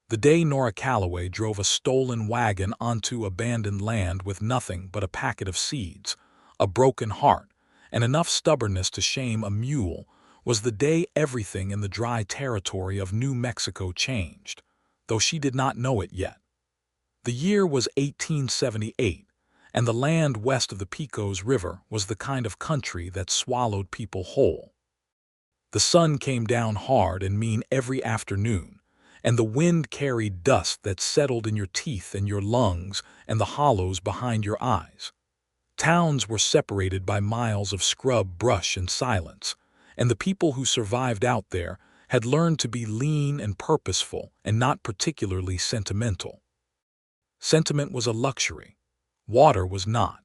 The day Nora Calloway drove a stolen wagon onto abandoned land with nothing but a packet of seeds, a broken heart, and enough stubbornness to shame a mule, was the day everything in the dry territory of New Mexico changed, though she did not know it yet. The year was 1878, and the land west of the Pecos River was the kind of country that swallowed people whole. The sun came down hard and mean every afternoon, and the wind carried dust that settled in your teeth and your lungs and the hollows behind your eyes. Towns were separated by miles of scrub, brush, and silence, and the people who survived out there had learned to be lean and purposeful and not particularly sentimental. Sentiment was a luxury. Water was not.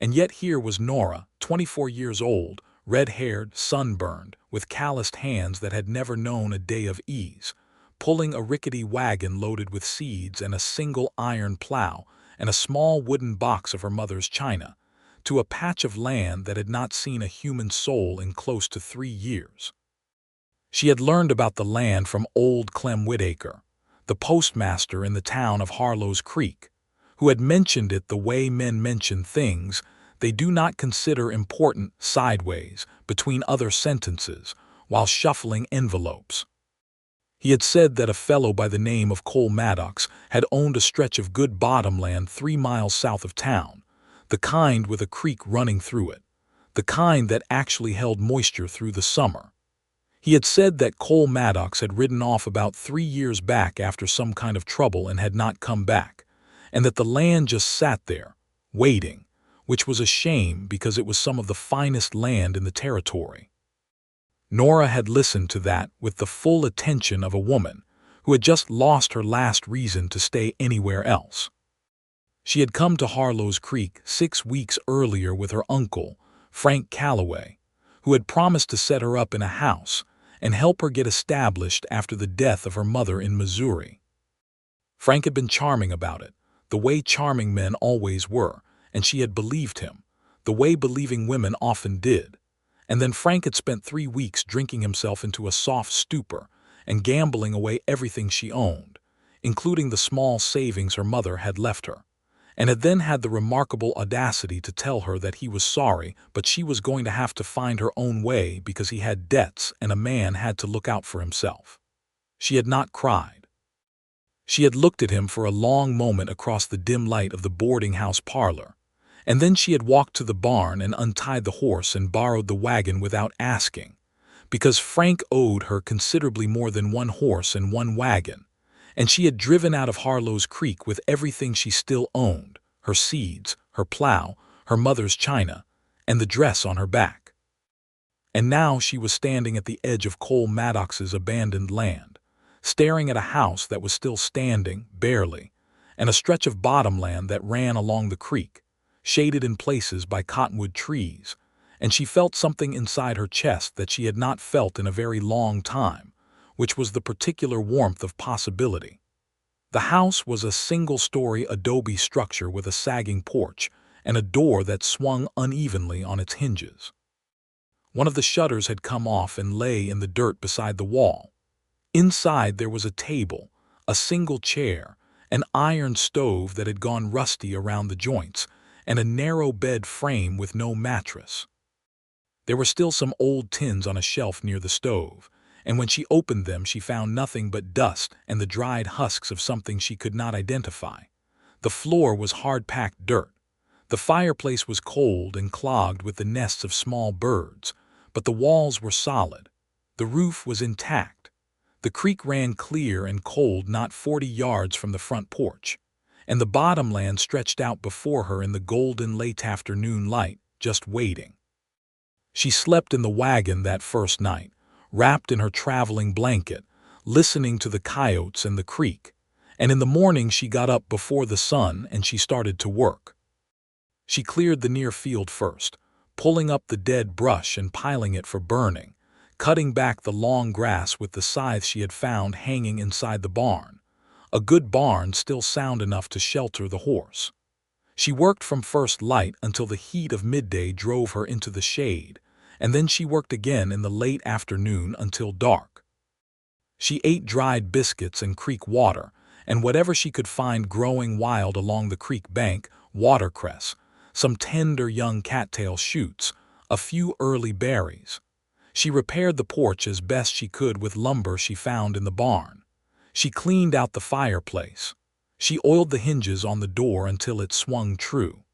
And yet here was Nora, 24 years old, red-haired, sunburned, with calloused hands that had never known a day of ease, pulling a rickety wagon loaded with seeds and a single iron plow and a small wooden box of her mother's china, to a patch of land that had not seen a human soul in close to 3 years. She had learned about the land from old Clem Whitaker, the postmaster in the town of Harlow's Creek, who had mentioned it the way men mention things they do not consider important sideways between other sentences while shuffling envelopes. He had said that a fellow by the name of Cole Maddox had owned a stretch of good bottomland 3 miles south of town, the kind with a creek running through it, the kind that actually held moisture through the summer. He had said that Cole Maddox had ridden off about 3 years back after some kind of trouble and had not come back, and that the land just sat there, waiting, which was a shame because it was some of the finest land in the territory. Nora had listened to that with the full attention of a woman who had just lost her last reason to stay anywhere else. She had come to Harlow's Creek 6 weeks earlier with her uncle, Frank Calloway, who had promised to set her up in a house and help her get established after the death of her mother in Missouri. Frank had been charming about it, the way charming men always were, and she had believed him, the way believing women often did. And then Frank had spent 3 weeks drinking himself into a soft stupor and gambling away everything she owned, including the small savings her mother had left her, and had then had the remarkable audacity to tell her that he was sorry, but she was going to have to find her own way because he had debts and a man had to look out for himself. She had not cried. She had looked at him for a long moment across the dim light of the boarding house parlor, and then she had walked to the barn and untied the horse and borrowed the wagon without asking, because Frank owed her considerably more than 1 horse and 1 wagon, and she had driven out of Harlow's Creek with everything she still owned, her seeds, her plow, her mother's china, and the dress on her back. And now she was standing at the edge of Cole Maddox's abandoned land, staring at a house that was still standing, barely, and a stretch of bottomland that ran along the creek, shaded in places by cottonwood trees, and she felt something inside her chest that she had not felt in a very long time, which was the particular warmth of possibility. The house was a single-story adobe structure with a sagging porch and a door that swung unevenly on its hinges. One of the shutters had come off and lay in the dirt beside the wall. Inside there was a table, a single chair, an iron stove that had gone rusty around the joints, and a narrow bed frame with no mattress. There were still some old tins on a shelf near the stove, and when she opened them she found nothing but dust and the dried husks of something she could not identify. The floor was hard-packed dirt. The fireplace was cold and clogged with the nests of small birds, but the walls were solid. The roof was intact. The creek ran clear and cold not 40 yards from the front porch, and the bottomland stretched out before her in the golden late afternoon light, just waiting. She slept in the wagon that first night, wrapped in her traveling blanket, listening to the coyotes and the creek, and in the morning she got up before the sun and she started to work. She cleared the near field first, pulling up the dead brush and piling it for burning, cutting back the long grass with the scythe she had found hanging inside the barn, a good barn still sound enough to shelter the horse. She worked from first light until the heat of midday drove her into the shade, and then she worked again in the late afternoon until dark. She ate dried biscuits and creek water, and whatever she could find growing wild along the creek bank, watercress, some tender young cattail shoots, a few early berries. She repaired the porch as best she could with lumber she found in the barn. She cleaned out the fireplace. She oiled the hinges on the door until it swung true.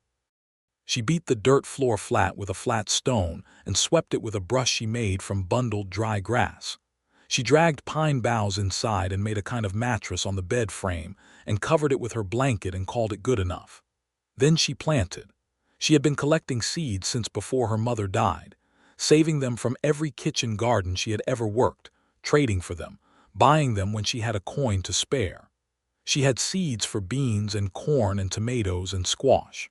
She beat the dirt floor flat with a flat stone and swept it with a brush she made from bundled dry grass. She dragged pine boughs inside and made a kind of mattress on the bed frame and covered it with her blanket and called it good enough. Then she planted. She had been collecting seeds since before her mother died, saving them from every kitchen garden she had ever worked, trading for them, buying them when she had a coin to spare. She had seeds for beans and corn and tomatoes and squash.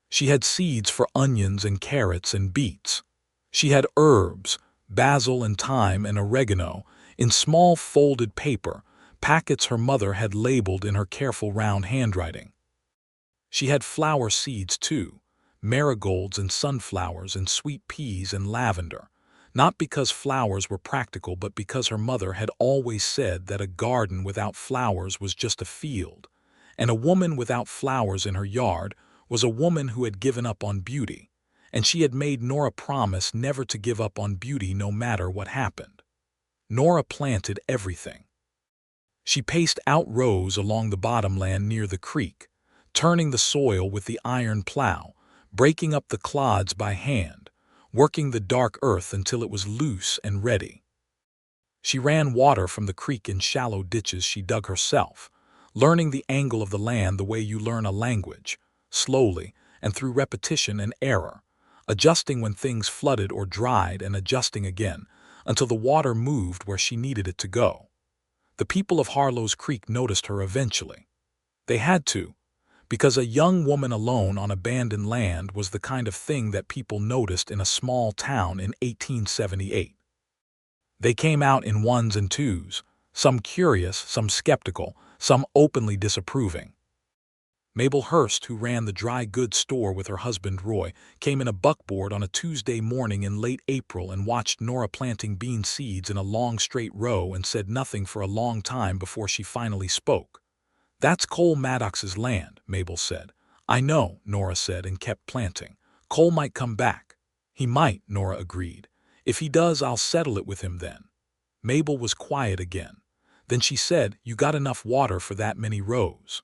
She had seeds for onions and carrots and beets. She had herbs, basil and thyme and oregano, in small folded paper, packets her mother had labeled in her careful round handwriting. She had flower seeds too, marigolds and sunflowers and sweet peas and lavender, not because flowers were practical but because her mother had always said that a garden without flowers was just a field, and a woman without flowers in her yard was a woman who had given up on beauty, and she had made Nora promise never to give up on beauty no matter what happened. Nora planted everything. She paced out rows along the bottomland near the creek, turning the soil with the iron plow, breaking up the clods by hand, working the dark earth until it was loose and ready. She ran water from the creek in shallow ditches she dug herself, learning the angle of the land the way you learn a language, slowly and through repetition and error, adjusting when things flooded or dried and adjusting again, until the water moved where she needed it to go. The people of Harlow's Creek noticed her eventually. They had to, because a young woman alone on abandoned land was the kind of thing that people noticed in a small town in 1878. They came out in ones and twos, some curious, some skeptical, some openly disapproving. Mabel Hurst, who ran the dry goods store with her husband Roy, came in a buckboard on a Tuesday morning in late April and watched Nora planting bean seeds in a long straight row and said nothing for a long time before she finally spoke. "That's Cole Maddox's land," Mabel said. "I know," Nora said and kept planting. "Cole might come back." "He might," Nora agreed. "If he does, I'll settle it with him then." Mabel was quiet again. Then she said, "You got enough water for that many rows?"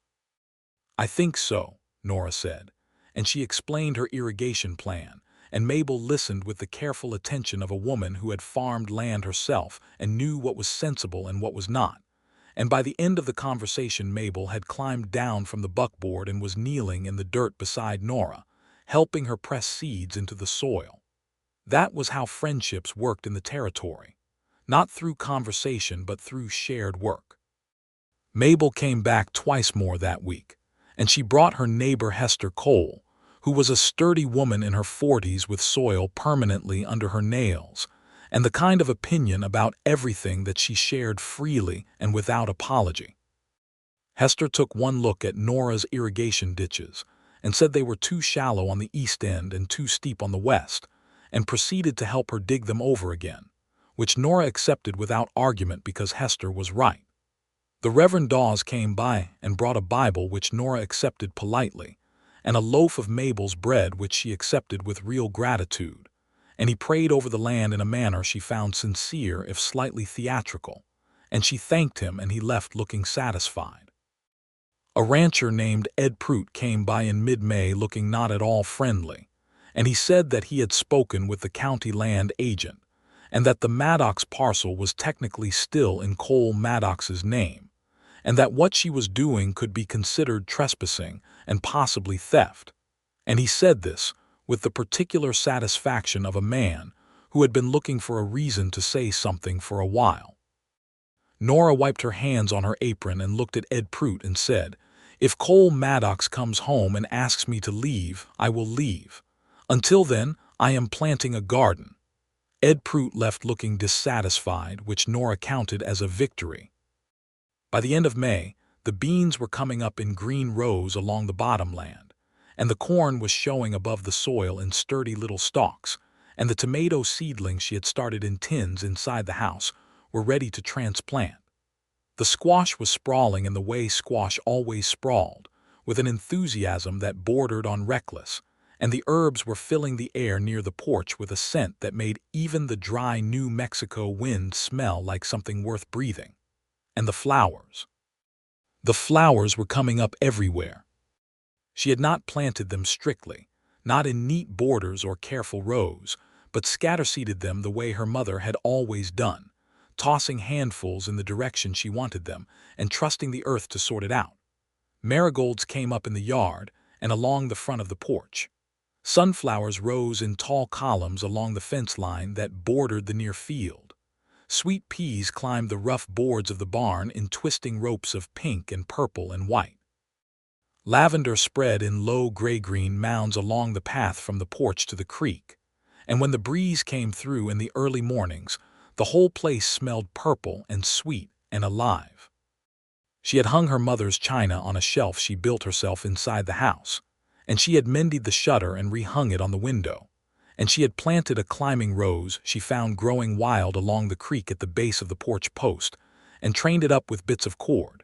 "I think so," Nora said, and she explained her irrigation plan, and Mabel listened with the careful attention of a woman who had farmed land herself and knew what was sensible and what was not. And by the end of the conversation, Mabel had climbed down from the buckboard and was kneeling in the dirt beside Nora, helping her press seeds into the soil. That was how friendships worked in the territory, not through conversation but through shared work. Mabel came back twice more that week, and she brought her neighbor Hester Cole, who was a sturdy woman in her 40s with soil permanently under her nails, and the kind of opinion about everything that she shared freely and without apology. Hester took one look at Nora's irrigation ditches and said they were too shallow on the east end and too steep on the west, and proceeded to help her dig them over again, which Nora accepted without argument because Hester was right. The Reverend Dawes came by and brought a Bible which Nora accepted politely, and a loaf of Mabel's bread which she accepted with real gratitude, and he prayed over the land in a manner she found sincere if slightly theatrical, and she thanked him and he left looking satisfied. A rancher named Ed Prout came by in mid-May looking not at all friendly, and he said that he had spoken with the county land agent, and that the Maddox parcel was technically still in Cole Maddox's name, and that what she was doing could be considered trespassing and possibly theft. And he said this with the particular satisfaction of a man who had been looking for a reason to say something for a while. Nora wiped her hands on her apron and looked at Ed Prout and said, "If Cole Maddox comes home and asks me to leave, I will leave. Until then, I am planting a garden." Ed Prout left looking dissatisfied, which Nora counted as a victory. By the end of May, the beans were coming up in green rows along the bottomland, and the corn was showing above the soil in sturdy little stalks, and the tomato seedlings she had started in tins inside the house were ready to transplant. The The squash was sprawling in the way squash always sprawled, with an enthusiasm that bordered on reckless, and the herbs were filling the air near the porch with a scent that made even the dry New Mexico wind smell like something worth breathing. And the flowers. The flowers were coming up everywhere. She had not planted them strictly, not in neat borders or careful rows, but scatterseeded them the way her mother had always done, tossing handfuls in the direction she wanted them and trusting the earth to sort it out. Marigolds came up in the yard and along the front of the porch. Sunflowers rose in tall columns along the fence line that bordered the near field. Sweet peas climbed the rough boards of the barn in twisting ropes of pink and purple and white. Lavender spread in low gray-green mounds along the path from the porch to the creek, and when the breeze came through in the early mornings, the whole place smelled purple and sweet and alive. She had hung her mother's china on a shelf she built herself inside the house, and she had mended the shutter and rehung it on the window, and she had planted a climbing rose she found growing wild along the creek at the base of the porch post, and trained it up with bits of cord.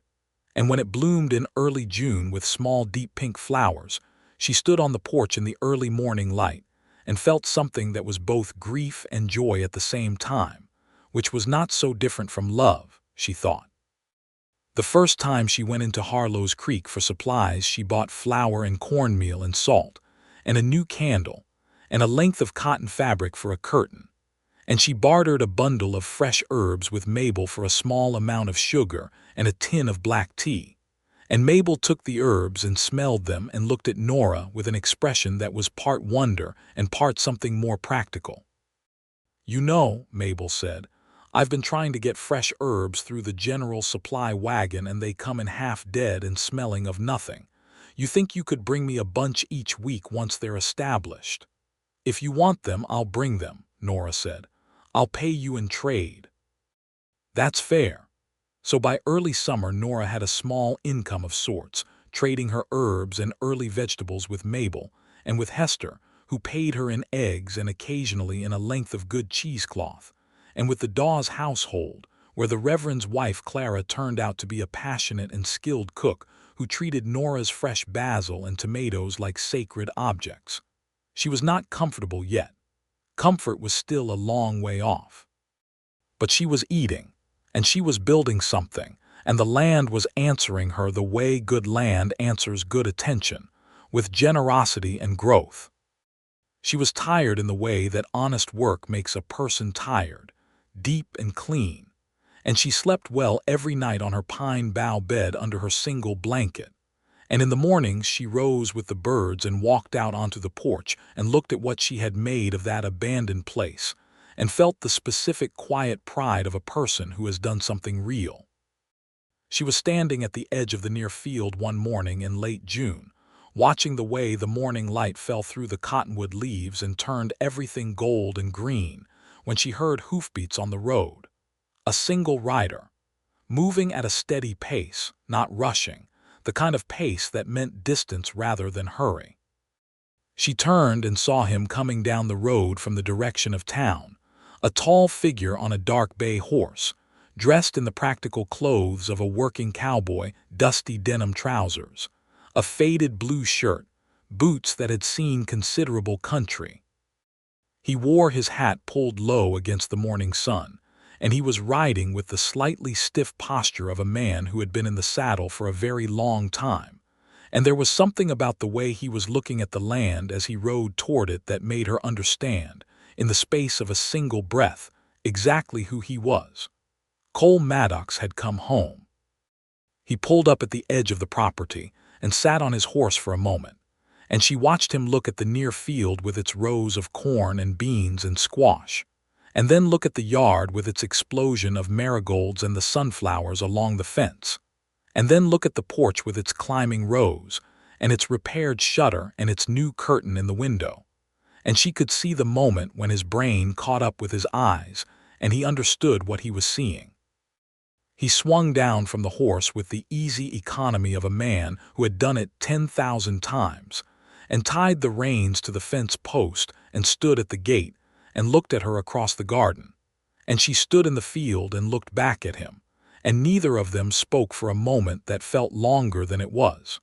And when it bloomed in early June with small deep pink flowers, she stood on the porch in the early morning light and felt something that was both grief and joy at the same time, which was not so different from love, she thought. The first time she went into Harlow's Creek for supplies, she bought flour and cornmeal and salt, and a new candle, and a length of cotton fabric for a curtain, and she bartered a bundle of fresh herbs with Mabel for a small amount of sugar and a tin of black tea, and Mabel took the herbs and smelled them and looked at Nora with an expression that was part wonder and part something more practical. "You know," Mabel said, "I've been trying to get fresh herbs through the general supply wagon and they come in half dead and smelling of nothing. You think you could bring me a bunch each week once they're established?" "If you want them, I'll bring them," Nora said. "I'll pay you in trade." "That's fair." So by early summer, Nora had a small income of sorts, trading her herbs and early vegetables with Mabel and with Hester, who paid her in eggs and occasionally in a length of good cheesecloth, and with the Dawes household, where the Reverend's wife Clara turned out to be a passionate and skilled cook who treated Nora's fresh basil and tomatoes like sacred objects. She was not comfortable yet. Comfort was still a long way off. But she was eating, and she was building something, and the land was answering her the way good land answers good attention, with generosity and growth. She was tired in the way that honest work makes a person tired, deep and clean, and she slept well every night on her pine bough bed under her single blanket. And in the mornings she rose with the birds and walked out onto the porch and looked at what she had made of that abandoned place, and felt the specific quiet pride of a person who has done something real. She was standing at the edge of the near field one morning in late June, watching the way the morning light fell through the cottonwood leaves and turned everything gold and green, when she heard hoofbeats on the road. A single rider, moving at a steady pace, not rushing, the kind of pace that meant distance rather than hurry. She turned and saw him coming down the road from the direction of town, a tall figure on a dark bay horse, dressed in the practical clothes of a working cowboy, dusty denim trousers, a faded blue shirt, boots that had seen considerable country. He wore his hat pulled low against the morning sun, and he was riding with the slightly stiff posture of a man who had been in the saddle for a very long time, and there was something about the way he was looking at the land as he rode toward it that made her understand, in the space of a single breath, exactly who he was. Cole Maddox had come home. He pulled up at the edge of the property and sat on his horse for a moment, and she watched him look at the near field with its rows of corn and beans and squash, and then look at the yard with its explosion of marigolds and the sunflowers along the fence, and then look at the porch with its climbing rose, and its repaired shutter and its new curtain in the window. And she could see the moment when his brain caught up with his eyes, and he understood what he was seeing. He swung down from the horse with the easy economy of a man who had done it 10,000 times, and tied the reins to the fence post and stood at the gate and looked at her across the garden. And she stood in the field and looked back at him, and neither of them spoke for a moment that felt longer than it was.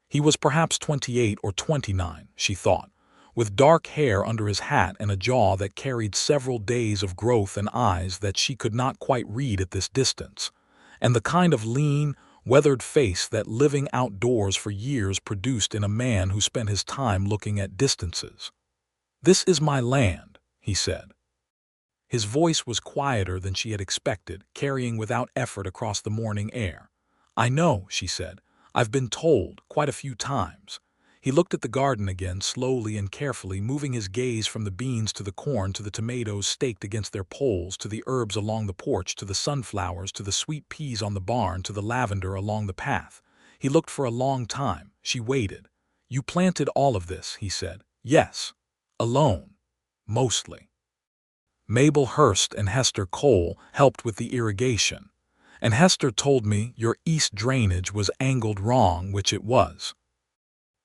He was perhaps 28 or 29, she thought, with dark hair under his hat and a jaw that carried several days of growth and eyes that she could not quite read at this distance, and the kind of lean, weathered face that living outdoors for years produced in a man who spent his time looking at distances. "This is my land," he said. His voice was quieter than she had expected, carrying without effort across the morning air. "I know," she said. "I've been told, quite a few times." He looked at the garden again, slowly and carefully, moving his gaze from the beans to the corn to the tomatoes staked against their poles to the herbs along the porch to the sunflowers to the sweet peas on the barn to the lavender along the path. He looked for a long time. She waited. "You planted all of this," he said. "Yes. Alone. Mostly. Mabel Hurst and Hester Cole helped with the irrigation. And Hester told me your east drainage was angled wrong, which it was."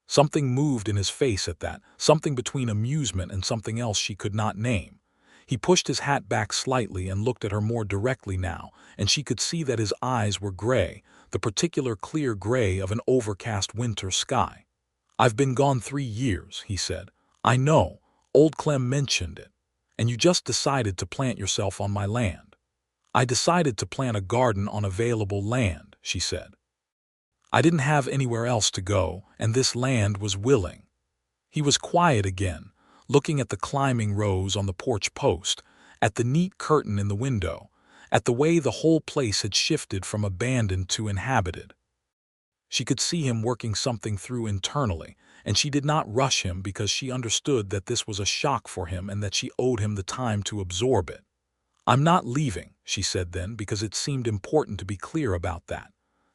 Something moved in his face at that, something between amusement and something else she could not name. He pushed his hat back slightly and looked at her more directly now, and she could see that his eyes were gray, the particular clear gray of an overcast winter sky. "I've been gone 3 years," he said. "I know, old Clem mentioned it. And you just decided to plant yourself on my land." "I decided to plant a garden on available land," she said. "I didn't have anywhere else to go, and this land was willing." He was quiet again, looking at the climbing rose on the porch post, at the neat curtain in the window, at the way the whole place had shifted from abandoned to inhabited. She could see him working something through internally, and she did not rush him because she understood that this was a shock for him and that she owed him the time to absorb it. "I'm not leaving," she said then, because it seemed important to be clear about that.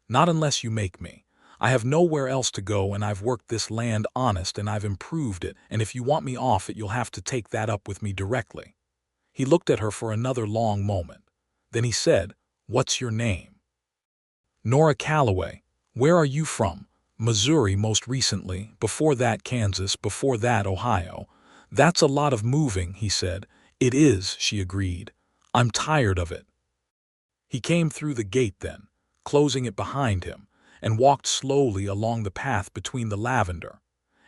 "Not unless you make me. I have nowhere else to go, and I've worked this land honest and I've improved it, and if you want me off it you'll have to take that up with me directly." He looked at her for another long moment. Then he said, "What's your name?" "Nora Calloway. Where are you from?" "Missouri most recently, before that Kansas, before that Ohio." "That's a lot of moving," he said. "It is," she agreed. "I'm tired of it." He came through the gate then, closing it behind him, and walked slowly along the path between the lavender,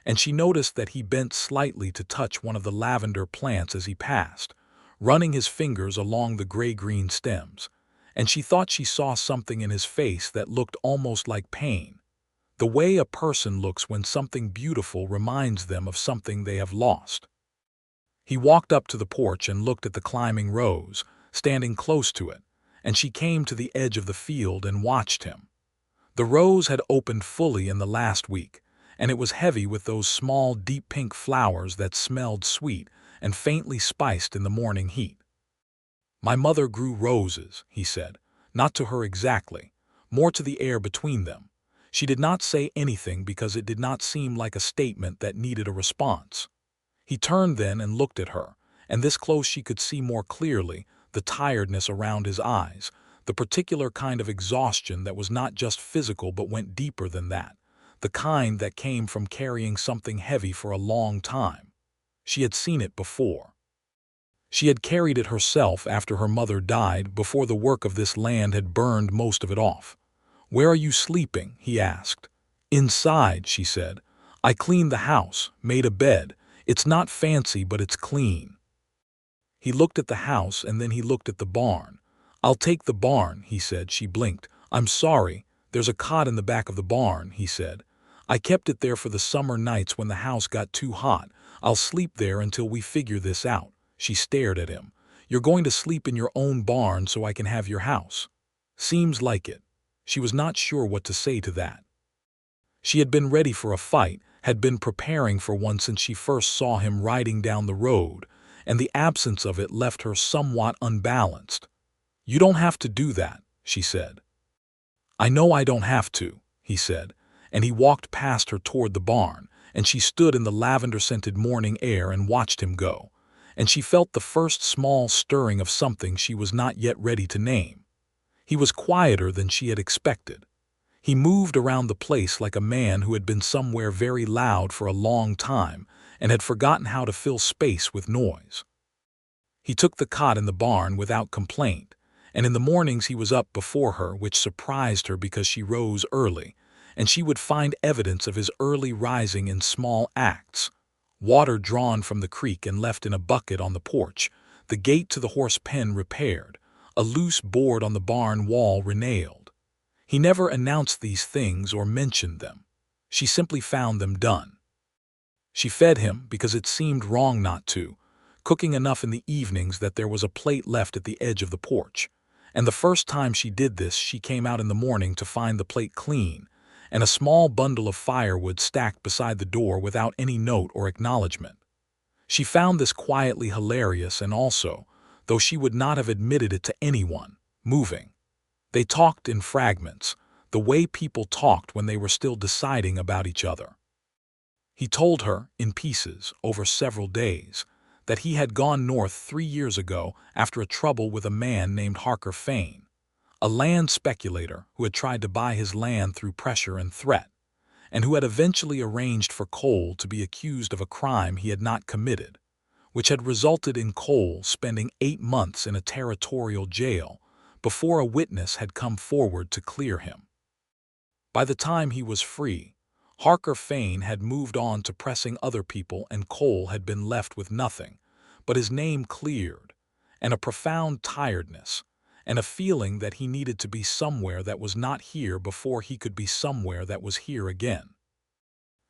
and she noticed that he bent slightly to touch one of the lavender plants as he passed, running his fingers along the gray-green stems, and she thought she saw something in his face that looked almost like pain, the way a person looks when something beautiful reminds them of something they have lost. He walked up to the porch and looked at the climbing rose, standing close to it, and she came to the edge of the field and watched him. The rose had opened fully in the last week, and it was heavy with those small, deep pink flowers that smelled sweet and faintly spiced in the morning heat. "My mother grew roses," he said, not to her exactly, more to the air between them. She did not say anything because it did not seem like a statement that needed a response. He turned then and looked at her, and this close she could see more clearly the tiredness around his eyes, the particular kind of exhaustion that was not just physical but went deeper than that, the kind that came from carrying something heavy for a long time. She had seen it before. She had carried it herself after her mother died, before the work of this land had burned most of it off. "Where are you sleeping?" he asked. "Inside," she said. "I cleaned the house, made a bed. It's not fancy, but it's clean." He looked at the house and then he looked at the barn. "I'll take the barn," he said. She blinked. "I'm sorry. There's a cot in the back of the barn," he said. "I kept it there for the summer nights when the house got too hot. I'll sleep there until we figure this out." She stared at him. "You're going to sleep in your own barn so I can have your house?" "Seems like it." She was not sure what to say to that. She had been ready for a fight, had been preparing for one since she first saw him riding down the road, and the absence of it left her somewhat unbalanced. "You don't have to do that," she said. "I know I don't have to," he said, and he walked past her toward the barn, and she stood in the lavender-scented morning air and watched him go, and she felt the first small stirring of something she was not yet ready to name. He was quieter than she had expected. He moved around the place like a man who had been somewhere very loud for a long time and had forgotten how to fill space with noise. He took the cot in the barn without complaint, and in the mornings he was up before her, which surprised her because she rose early, and she would find evidence of his early rising in small acts. Water drawn from the creek and left in a bucket on the porch, the gate to the horse pen repaired, a loose board on the barn wall renailed. He never announced these things or mentioned them. She simply found them done. She fed him because it seemed wrong not to, cooking enough in the evenings that there was a plate left at the edge of the porch. And the first time she did this, she came out in the morning to find the plate clean, and a small bundle of firewood stacked beside the door without any note or acknowledgement. She found this quietly hilarious and also, though she would not have admitted it to anyone, moving. They talked in fragments, the way people talked when they were still deciding about each other. He told her, in pieces, over several days, that he had gone north 3 years ago after a trouble with a man named Harker Fane, a land speculator who had tried to buy his land through pressure and threat, and who had eventually arranged for Cole to be accused of a crime he had not committed, which had resulted in Cole spending 8 months in a territorial jail before a witness had come forward to clear him. By the time he was free, Harker Fane had moved on to pressing other people, and Cole had been left with nothing but his name cleared, and a profound tiredness, and a feeling that he needed to be somewhere that was not here before he could be somewhere that was here again.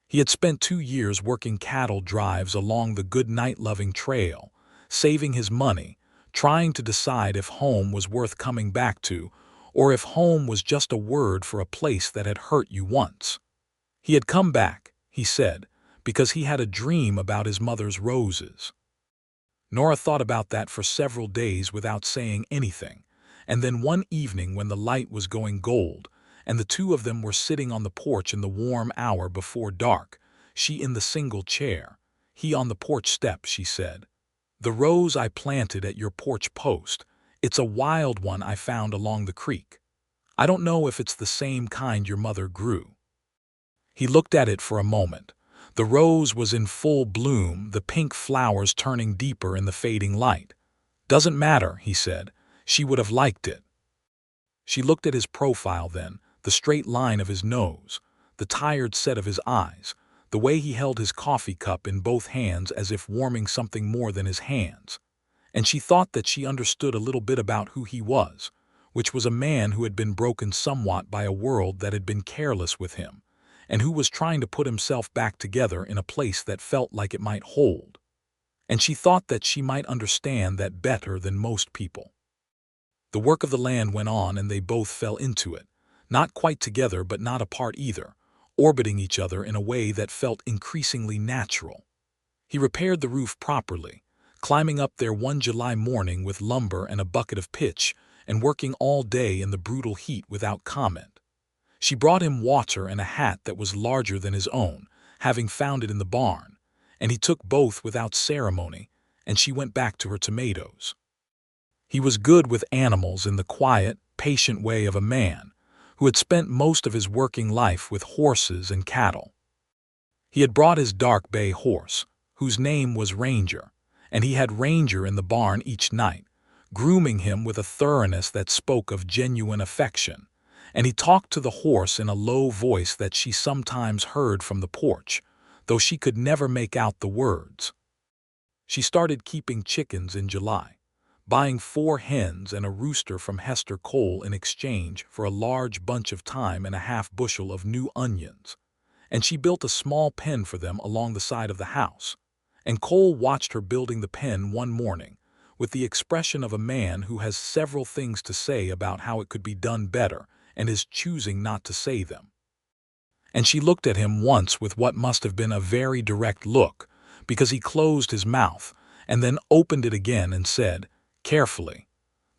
He had spent 2 years working cattle drives along the good night-loving trail, saving his money, trying to decide if home was worth coming back to, or if home was just a word for a place that had hurt you once. He had come back, he said, because he had a dream about his mother's roses. Nora thought about that for several days without saying anything, and then one evening when the light was going gold, and the two of them were sitting on the porch in the warm hour before dark, she in the single chair, he on the porch step, she said, "The rose I planted at your porch post, it's a wild one I found along the creek. I don't know if it's the same kind your mother grew." He looked at it for a moment. The rose was in full bloom, the pink flowers turning deeper in the fading light. "Doesn't matter," he said. "She would have liked it." She looked at his profile then, the straight line of his nose, the tired set of his eyes, the way he held his coffee cup in both hands as if warming something more than his hands. And she thought that she understood a little bit about who he was, which was a man who had been broken somewhat by a world that had been careless with him, and who was trying to put himself back together in a place that felt like it might hold. And she thought that she might understand that better than most people. The work of the land went on, and they both fell into it, not quite together but not apart either, orbiting each other in a way that felt increasingly natural. He repaired the roof properly, climbing up there one July morning with lumber and a bucket of pitch, and working all day in the brutal heat without comment. She brought him water and a hat that was larger than his own, having found it in the barn, and he took both without ceremony, and she went back to her tomatoes. He was good with animals in the quiet, patient way of a man who had spent most of his working life with horses and cattle. He had brought his dark bay horse, whose name was Ranger, and he had Ranger in the barn each night, grooming him with a thoroughness that spoke of genuine affection, and he talked to the horse in a low voice that she sometimes heard from the porch, though she could never make out the words. She started keeping chickens in July, buying 4 hens and a rooster from Hester Cole in exchange for a large bunch of thyme and a half-bushel of new onions, and she built a small pen for them along the side of the house, and Cole watched her building the pen one morning with the expression of a man who has several things to say about how it could be done better and is choosing not to say them. And she looked at him once with what must have been a very direct look, because he closed his mouth and then opened it again and said, carefully,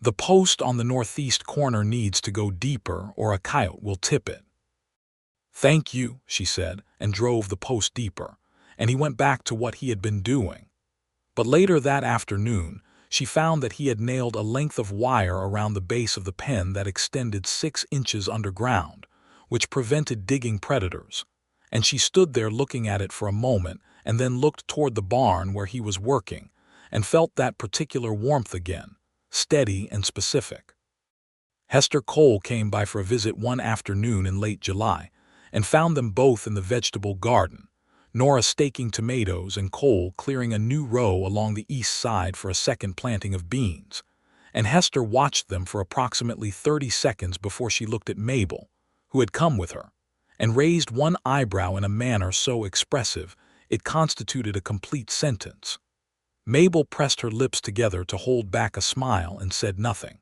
"The post on the northeast corner needs to go deeper or a coyote will tip it." "Thank you," she said, and drove the post deeper, and he went back to what he had been doing. But later that afternoon, she found that he had nailed a length of wire around the base of the pen that extended 6 inches underground, which prevented digging predators, and she stood there looking at it for a moment and then looked toward the barn where he was working and felt that particular warmth again, steady and specific. Hester Cole came by for a visit one afternoon in late July and found them both in the vegetable garden, Nora staking tomatoes and Cole clearing a new row along the east side for a second planting of beans. And Hester watched them for approximately 30 seconds before she looked at Mabel, who had come with her, and raised one eyebrow in a manner so expressive it constituted a complete sentence. Mabel pressed her lips together to hold back a smile and said nothing.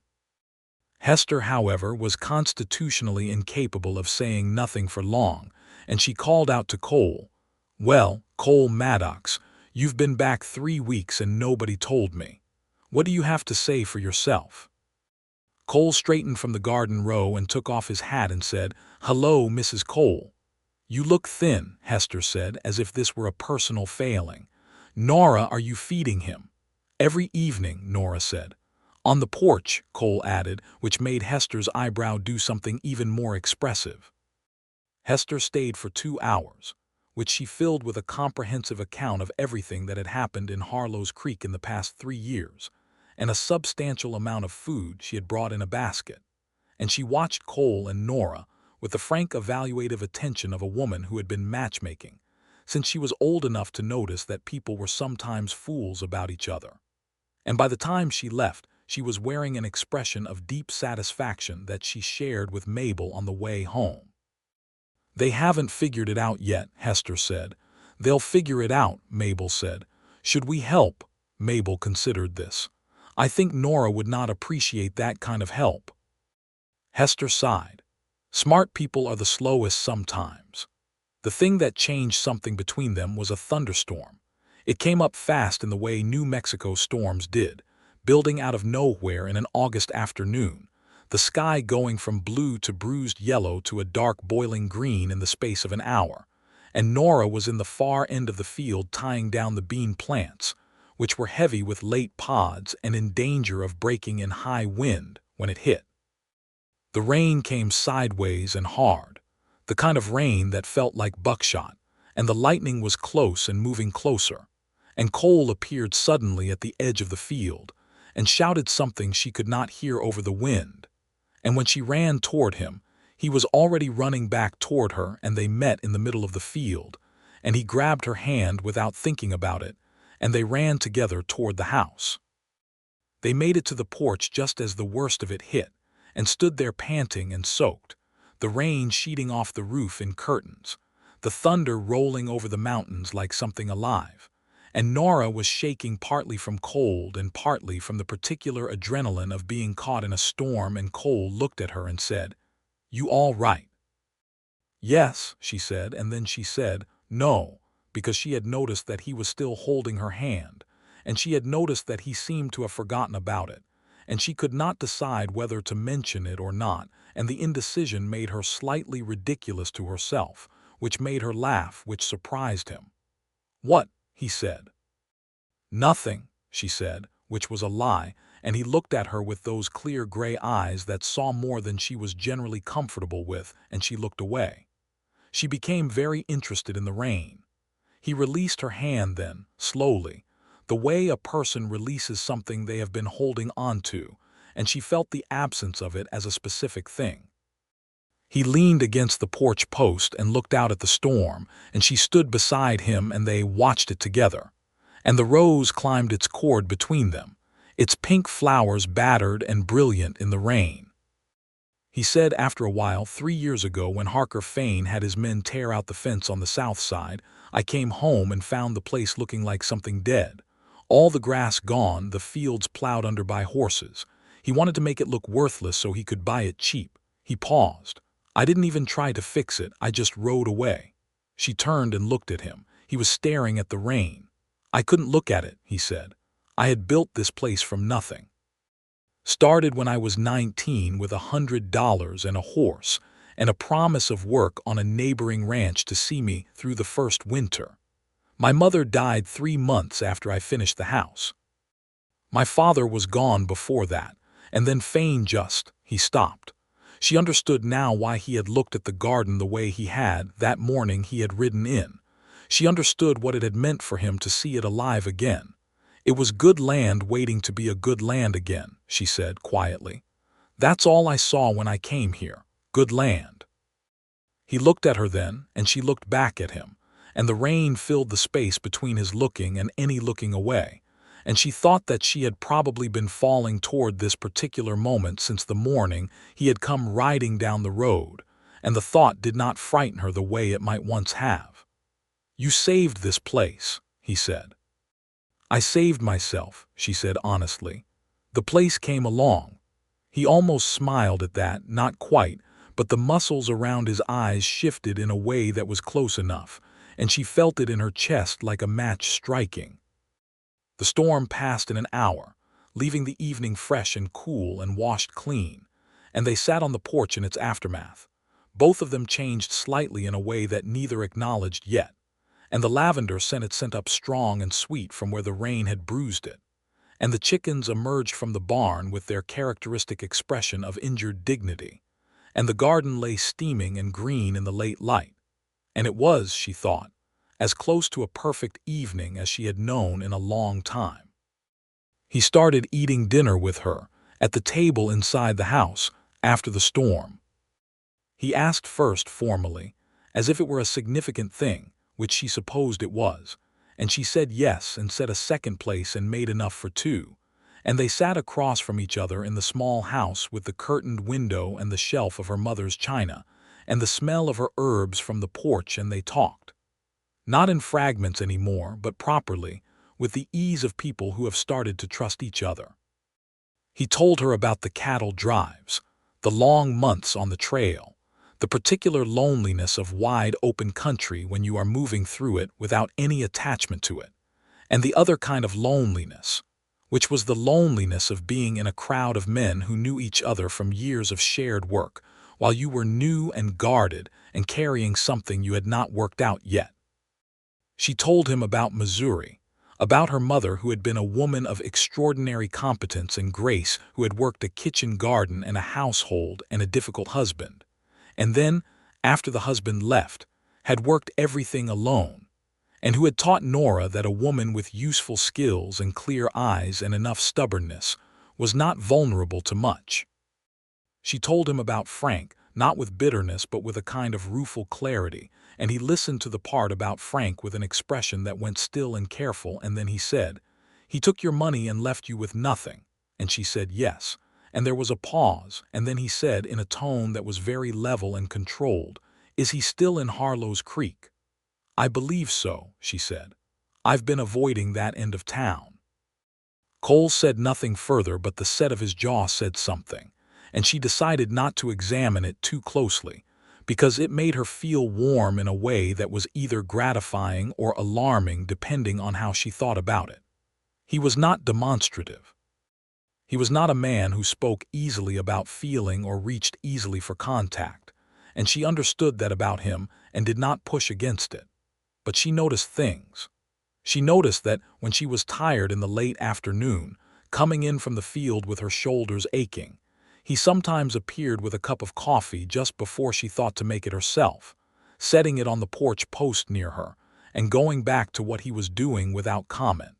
Hester, however, was constitutionally incapable of saying nothing for long, and she called out to Cole, "Well, Cole Maddox, you've been back 3 weeks and nobody told me. What do you have to say for yourself?" Cole straightened from the garden row and took off his hat and said, "Hello, Mrs. Cole." "You look thin," Hester said, as if this were a personal failing. "Nora, are you feeding him?" "Every evening," Nora said. "On the porch," Cole added, which made Hester's eyebrow do something even more expressive. Hester stayed for 2 hours, which she filled with a comprehensive account of everything that had happened in Harlow's Creek in the past 3 years, and a substantial amount of food she had brought in a basket. And she watched Cole and Nora with the frank evaluative attention of a woman who had been matchmaking, since she was old enough to notice that people were sometimes fools about each other. And by the time she left, she was wearing an expression of deep satisfaction that she shared with Mabel on the way home. "They haven't figured it out yet," Hester said. "They'll figure it out," Mabel said. "Should we help?" Mabel considered this. "I think Nora would not appreciate that kind of help." Hester sighed. Smart people are the slowest sometimes. The thing that changed something between them was a thunderstorm. It came up fast in the way New Mexico storms did, building out of nowhere in an August afternoon, the sky going from blue to bruised yellow to a dark boiling green in the space of an hour, and Nora was in the far end of the field tying down the bean plants, which were heavy with late pods and in danger of breaking in high wind when it hit. The rain came sideways and hard, the kind of rain that felt like buckshot, and the lightning was close and moving closer, and Cole appeared suddenly at the edge of the field and shouted something she could not hear over the wind, and when she ran toward him, he was already running back toward her, and they met in the middle of the field, and he grabbed her hand without thinking about it, and they ran together toward the house. They made it to the porch just as the worst of it hit, and stood there panting and soaked, the rain sheeting off the roof in curtains, the thunder rolling over the mountains like something alive, and Nora was shaking partly from cold and partly from the particular adrenaline of being caught in a storm, and Cole looked at her and said, "You all right?" "Yes," she said, and then she said, "No," because she had noticed that he was still holding her hand, and she had noticed that he seemed to have forgotten about it, and she could not decide whether to mention it or not, and the indecision made her slightly ridiculous to herself, which made her laugh, which surprised him. "What?" he said. "Nothing," she said, which was a lie, and he looked at her with those clear gray eyes that saw more than she was generally comfortable with, and she looked away. She became very interested in the rain. He released her hand then, slowly, the way a person releases something they have been holding on to, and she felt the absence of it as a specific thing. He leaned against the porch post and looked out at the storm, and she stood beside him, and they watched it together. And the rose climbed its cord between them, its pink flowers battered and brilliant in the rain. He said after a while, 3 years ago when Harker Fane had his men tear out the fence on the south side, I came home and found the place looking like something dead. All the grass gone, the fields plowed under by horses. He wanted to make it look worthless so he could buy it cheap. He paused. I didn't even try to fix it, I just rode away. She turned and looked at him. He was staring at the rain. I couldn't look at it, he said. I had built this place from nothing. Started when I was 19 with $100 and a horse, and a promise of work on a neighboring ranch to see me through the first winter. My mother died 3 months after I finished the house. My father was gone before that, and then Fane he stopped. She understood now why he had looked at the garden the way he had that morning he had ridden in. She understood what it had meant for him to see it alive again. It was good land waiting to be a good land again, she said quietly. That's all I saw when I came here. Good land. He looked at her then, and she looked back at him, and the rain filled the space between his looking and any looking away, and she thought that she had probably been falling toward this particular moment since the morning he had come riding down the road, and the thought did not frighten her the way it might once have. "You saved this place," he said. "I saved myself," she said honestly. "The place came along." He almost smiled at that, not quite, but the muscles around his eyes shifted in a way that was close enough, and she felt it in her chest like a match striking. The storm passed in an hour, leaving the evening fresh and cool and washed clean, and they sat on the porch in its aftermath. Both of them changed slightly in a way that neither acknowledged yet, and the lavender scent up strong and sweet from where the rain had bruised it, and the chickens emerged from the barn with their characteristic expression of injured dignity, and the garden lay steaming and green in the late light, and it was, she thought, as close to a perfect evening as she had known in a long time. He started eating dinner with her, at the table inside the house, after the storm. He asked first formally, as if it were a significant thing, which she supposed it was, and she said yes and set a second place and made enough for two, and they sat across from each other in the small house with the curtained window and the shelf of her mother's china, and the smell of her herbs from the porch, and they talked. Not in fragments anymore, but properly, with the ease of people who have started to trust each other. He told her about the cattle drives, the long months on the trail, the particular loneliness of wide open country when you are moving through it without any attachment to it, and the other kind of loneliness, which was the loneliness of being in a crowd of men who knew each other from years of shared work, while you were new and guarded and carrying something you had not worked out yet. She told him about Missouri, about her mother who had been a woman of extraordinary competence and grace who had worked a kitchen garden and a household and a difficult husband, and then, after the husband left, had worked everything alone, and who had taught Nora that a woman with useful skills and clear eyes and enough stubbornness was not vulnerable to much. She told him about Frank, not with bitterness but with a kind of rueful clarity, and he listened to the part about Frank with an expression that went still and careful, and then he said, "He took your money and left you with nothing," and she said yes, and there was a pause, and then he said in a tone that was very level and controlled, "Is he still in Harlow's Creek?" "I believe so," she said. "I've been avoiding that end of town." Cole said nothing further, but the set of his jaw said something, and she decided not to examine it too closely, because it made her feel warm in a way that was either gratifying or alarming depending on how she thought about it. He was not demonstrative. He was not a man who spoke easily about feeling or reached easily for contact, and she understood that about him and did not push against it. But she noticed things. She noticed that when she was tired in the late afternoon, coming in from the field with her shoulders aching, he sometimes appeared with a cup of coffee just before she thought to make it herself, setting it on the porch post near her, and going back to what he was doing without comment.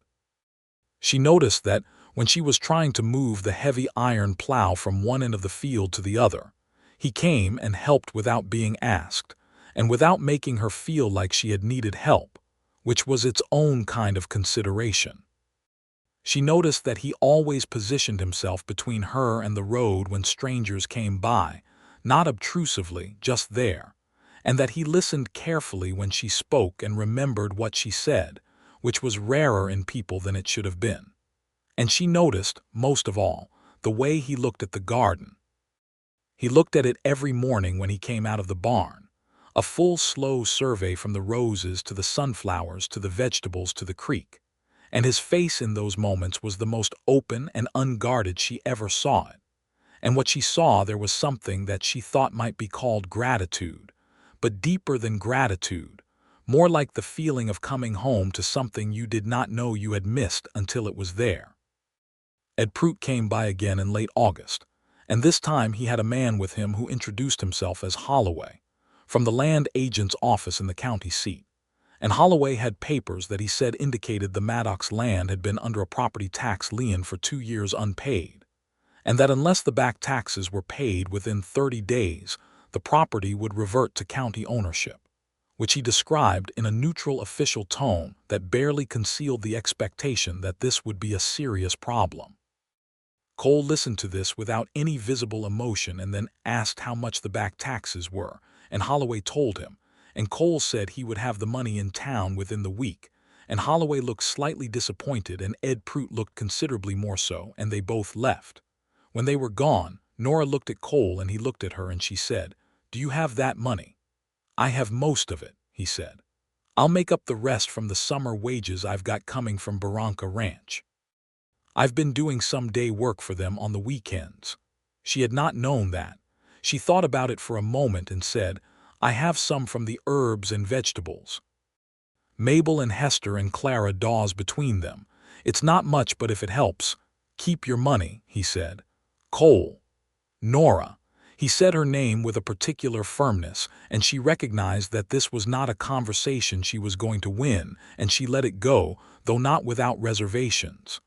She noticed that when she was trying to move the heavy iron plow from one end of the field to the other, he came and helped without being asked, and without making her feel like she had needed help, which was its own kind of consideration. She noticed that he always positioned himself between her and the road when strangers came by, not obtrusively, just there, and that he listened carefully when she spoke and remembered what she said, which was rarer in people than it should have been. And she noticed, most of all, the way he looked at the garden. He looked at it every morning when he came out of the barn, a full, slow survey from the roses to the sunflowers to the vegetables to the creek, and his face in those moments was the most open and unguarded she ever saw it. And what she saw there was something that she thought might be called gratitude, but deeper than gratitude, more like the feeling of coming home to something you did not know you had missed until it was there. Ed Prout came by again in late August, and this time he had a man with him who introduced himself as Holloway, from the land agent's office in the county seat. And Holloway had papers that he said indicated the Maddox land had been under a property tax lien for 2 years unpaid, and that unless the back taxes were paid within 30 days, the property would revert to county ownership, which he described in a neutral official tone that barely concealed the expectation that this would be a serious problem. Cole listened to this without any visible emotion and then asked how much the back taxes were, and Holloway told him, and Cole said he would have the money in town within the week, and Holloway looked slightly disappointed and Ed Prout looked considerably more so, and they both left. When they were gone, Nora looked at Cole and he looked at her and she said, "Do you have that money?" "I have most of it," he said. "I'll make up the rest from the summer wages I've got coming from Barranca Ranch. I've been doing some day work for them on the weekends." She had not known that. She thought about it for a moment and said, "I have some from the herbs and vegetables. Mabel and Hester and Clara Dawes between them. It's not much, but if it helps, keep your money," he said. "Cole." "Nora." He said her name with a particular firmness, and she recognized that this was not a conversation she was going to win, and she let it go, though not without reservations.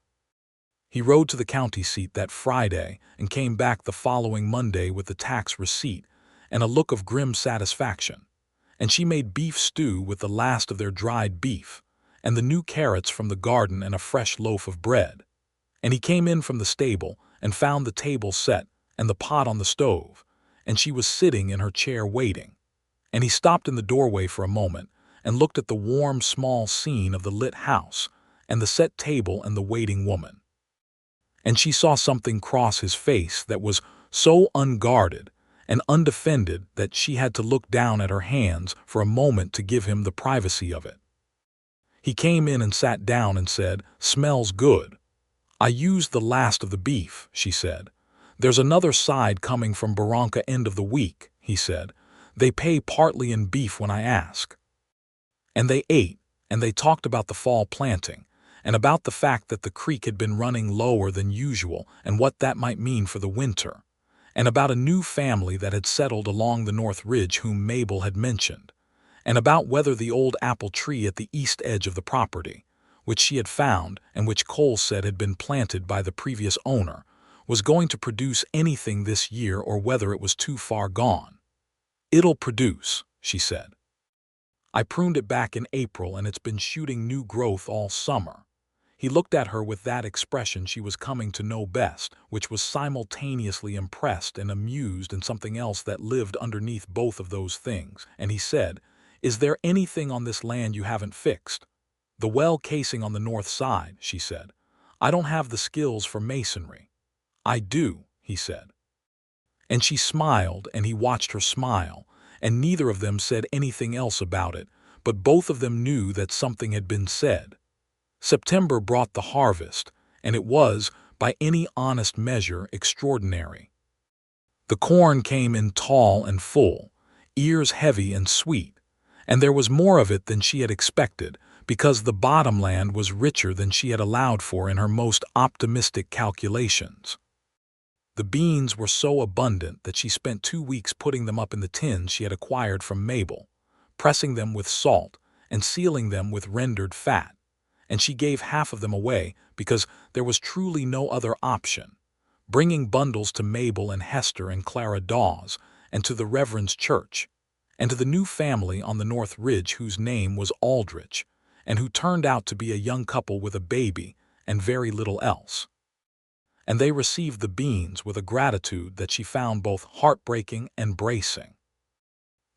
He rode to the county seat that Friday and came back the following Monday with the tax receipt and a look of grim satisfaction. And she made beef stew with the last of their dried beef, and the new carrots from the garden and a fresh loaf of bread. And he came in from the stable and found the table set and the pot on the stove, and she was sitting in her chair waiting. And he stopped in the doorway for a moment and looked at the warm, small scene of the lit house and the set table and the waiting woman. And she saw something cross his face that was so unguarded and undefended that she had to look down at her hands for a moment to give him the privacy of it. He came in and sat down and said, "Smells good." "I used the last of the beef," she said. "There's another side coming from Barranca end of the week," he said. "They pay partly in beef when I ask." And they ate, and they talked about the fall planting, and about the fact that the creek had been running lower than usual and what that might mean for the winter, and about a new family that had settled along the North Ridge whom Mabel had mentioned, and about whether the old apple tree at the east edge of the property, which she had found and which Cole said had been planted by the previous owner, was going to produce anything this year or whether it was too far gone. "It'll produce," she said. "I pruned it back in April and it's been shooting new growth all summer." He looked at her with that expression she was coming to know best, which was simultaneously impressed and amused and something else that lived underneath both of those things, and he said, "Is there anything on this land you haven't fixed?" "The well casing on the north side," she said. "I don't have the skills for masonry." "I do," he said. And she smiled and he watched her smile, and neither of them said anything else about it, but both of them knew that something had been said. September brought the harvest, and it was, by any honest measure, extraordinary. The corn came in tall and full, ears heavy and sweet, and there was more of it than she had expected, because the bottomland was richer than she had allowed for in her most optimistic calculations. The beans were so abundant that she spent 2 weeks putting them up in the tins she had acquired from Mabel, pressing them with salt and sealing them with rendered fat, and she gave half of them away because there was truly no other option, bringing bundles to Mabel and Hester and Clara Dawes, and to the Reverend's church, and to the new family on the North Ridge whose name was Aldrich, and who turned out to be a young couple with a baby and very little else. And they received the beans with a gratitude that she found both heartbreaking and bracing.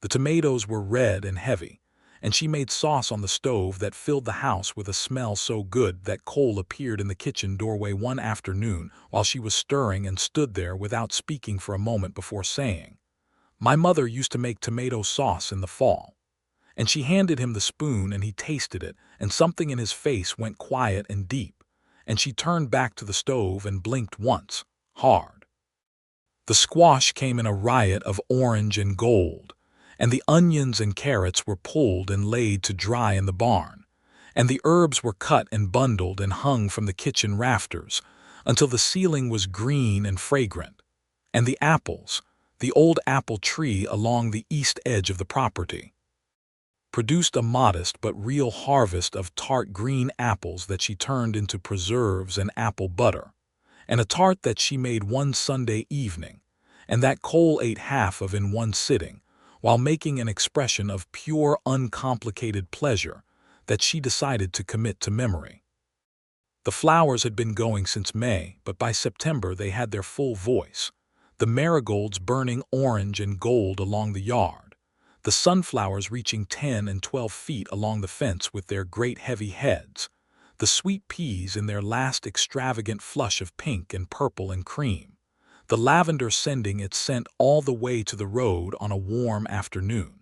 The tomatoes were red and heavy, and she made sauce on the stove that filled the house with a smell so good that Cole appeared in the kitchen doorway one afternoon while she was stirring and stood there without speaking for a moment before saying, "My mother used to make tomato sauce in the fall." And she handed him the spoon and he tasted it, and something in his face went quiet and deep, and she turned back to the stove and blinked once, hard. The squash came in a riot of orange and gold, and the onions and carrots were pulled and laid to dry in the barn, and the herbs were cut and bundled and hung from the kitchen rafters until the ceiling was green and fragrant, and the apples, the old apple tree along the east edge of the property, produced a modest but real harvest of tart green apples that she turned into preserves and apple butter, and a tart that she made one Sunday evening, and that Cole ate half of in one sitting, while making an expression of pure, uncomplicated pleasure that she decided to commit to memory. The flowers had been going since May, but by September they had their full voice, the marigolds burning orange and gold along the yard, the sunflowers reaching 10 and 12 feet along the fence with their great heavy heads, the sweet peas in their last extravagant flush of pink and purple and cream, the lavender sending its scent all the way to the road on a warm afternoon.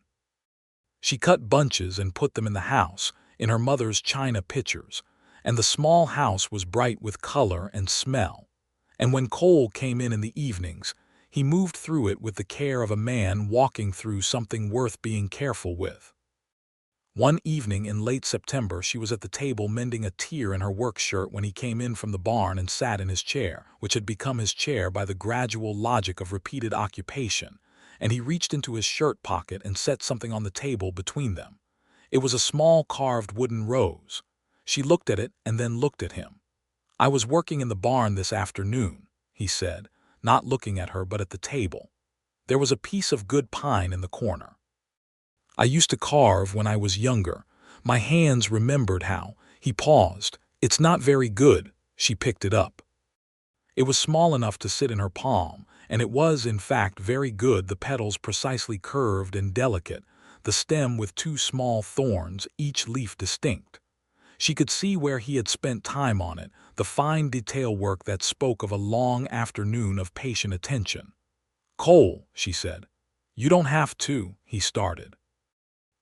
She cut bunches and put them in the house, in her mother's china pitchers, and the small house was bright with color and smell. And when Cole came in the evenings, he moved through it with the care of a man walking through something worth being careful with. One evening in late September, she was at the table mending a tear in her work shirt when he came in from the barn and sat in his chair, which had become his chair by the gradual logic of repeated occupation, and he reached into his shirt pocket and set something on the table between them. It was a small carved wooden rose. She looked at it and then looked at him. "I was working in the barn this afternoon," he said, not looking at her but at the table. "There was a piece of good pine in the corner. I used to carve when I was younger. My hands remembered how." He paused. "It's not very good." She picked it up. It was small enough to sit in her palm, and it was, in fact, very good, the petals precisely curved and delicate, the stem with two small thorns, each leaf distinct. She could see where he had spent time on it, the fine detail work that spoke of a long afternoon of patient attention. "Cole," she said. "You don't have to," he started.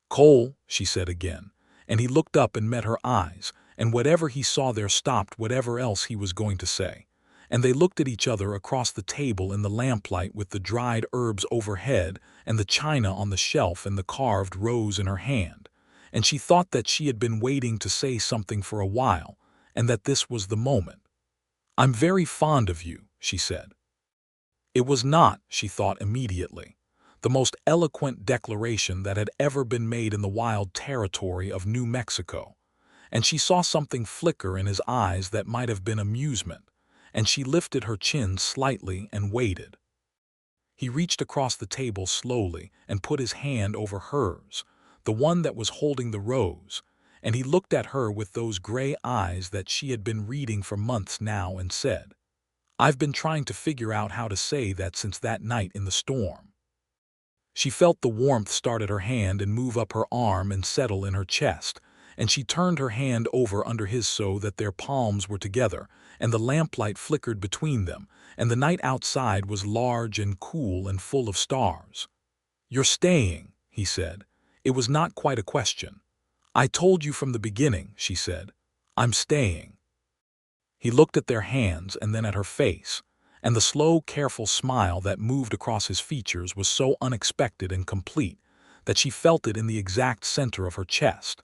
"Cole," she said again, and he looked up and met her eyes, and whatever he saw there stopped whatever else he was going to say, and they looked at each other across the table in the lamplight with the dried herbs overhead and the china on the shelf and the carved rose in her hand, and she thought that she had been waiting to say something for a while, and that this was the moment. "I'm very fond of you," she said. It was not, she thought immediately, the most eloquent declaration that had ever been made in the wild territory of New Mexico, and she saw something flicker in his eyes that might have been amusement, and she lifted her chin slightly and waited. He reached across the table slowly and put his hand over hers, the one that was holding the rose, and he looked at her with those gray eyes that she had been reading for months now and said, "I've been trying to figure out how to say that since that night in the storm." She felt the warmth start at her hand and move up her arm and settle in her chest, and she turned her hand over under his so that their palms were together, and the lamplight flickered between them, and the night outside was large and cool and full of stars. "You're staying," he said. It was not quite a question. "I told you from the beginning," she said. "I'm staying." He looked at their hands and then at her face, and the slow, careful smile that moved across his features was so unexpected and complete that she felt it in the exact center of her chest,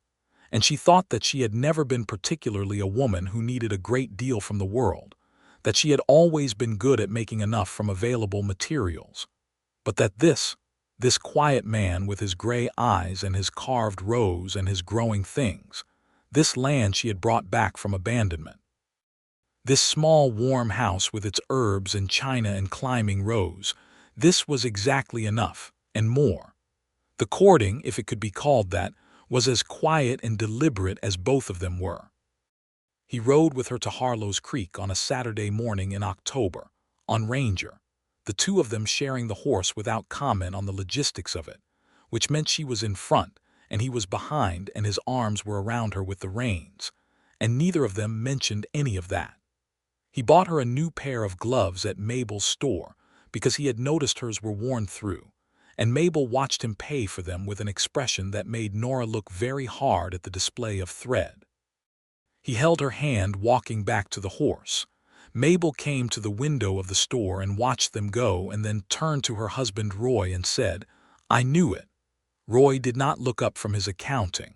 and she thought that she had never been particularly a woman who needed a great deal from the world, that she had always been good at making enough from available materials, but that this quiet man with his gray eyes and his carved rose and his growing things, this land she had brought back from abandonment, this small warm house with its herbs and china and climbing rose, this was exactly enough, and more. The courting, if it could be called that, was as quiet and deliberate as both of them were. He rode with her to Harlow's Creek on a Saturday morning in October, on Ranger, the two of them sharing the horse without comment on the logistics of it, which meant she was in front and he was behind and his arms were around her with the reins, and neither of them mentioned any of that. He bought her a new pair of gloves at Mabel's store because he had noticed hers were worn through, and Mabel watched him pay for them with an expression that made Nora look very hard at the display of thread. He held her hand walking back to the horse. Mabel came to the window of the store and watched them go and then turned to her husband Roy and said, "I knew it." Roy did not look up from his accounting.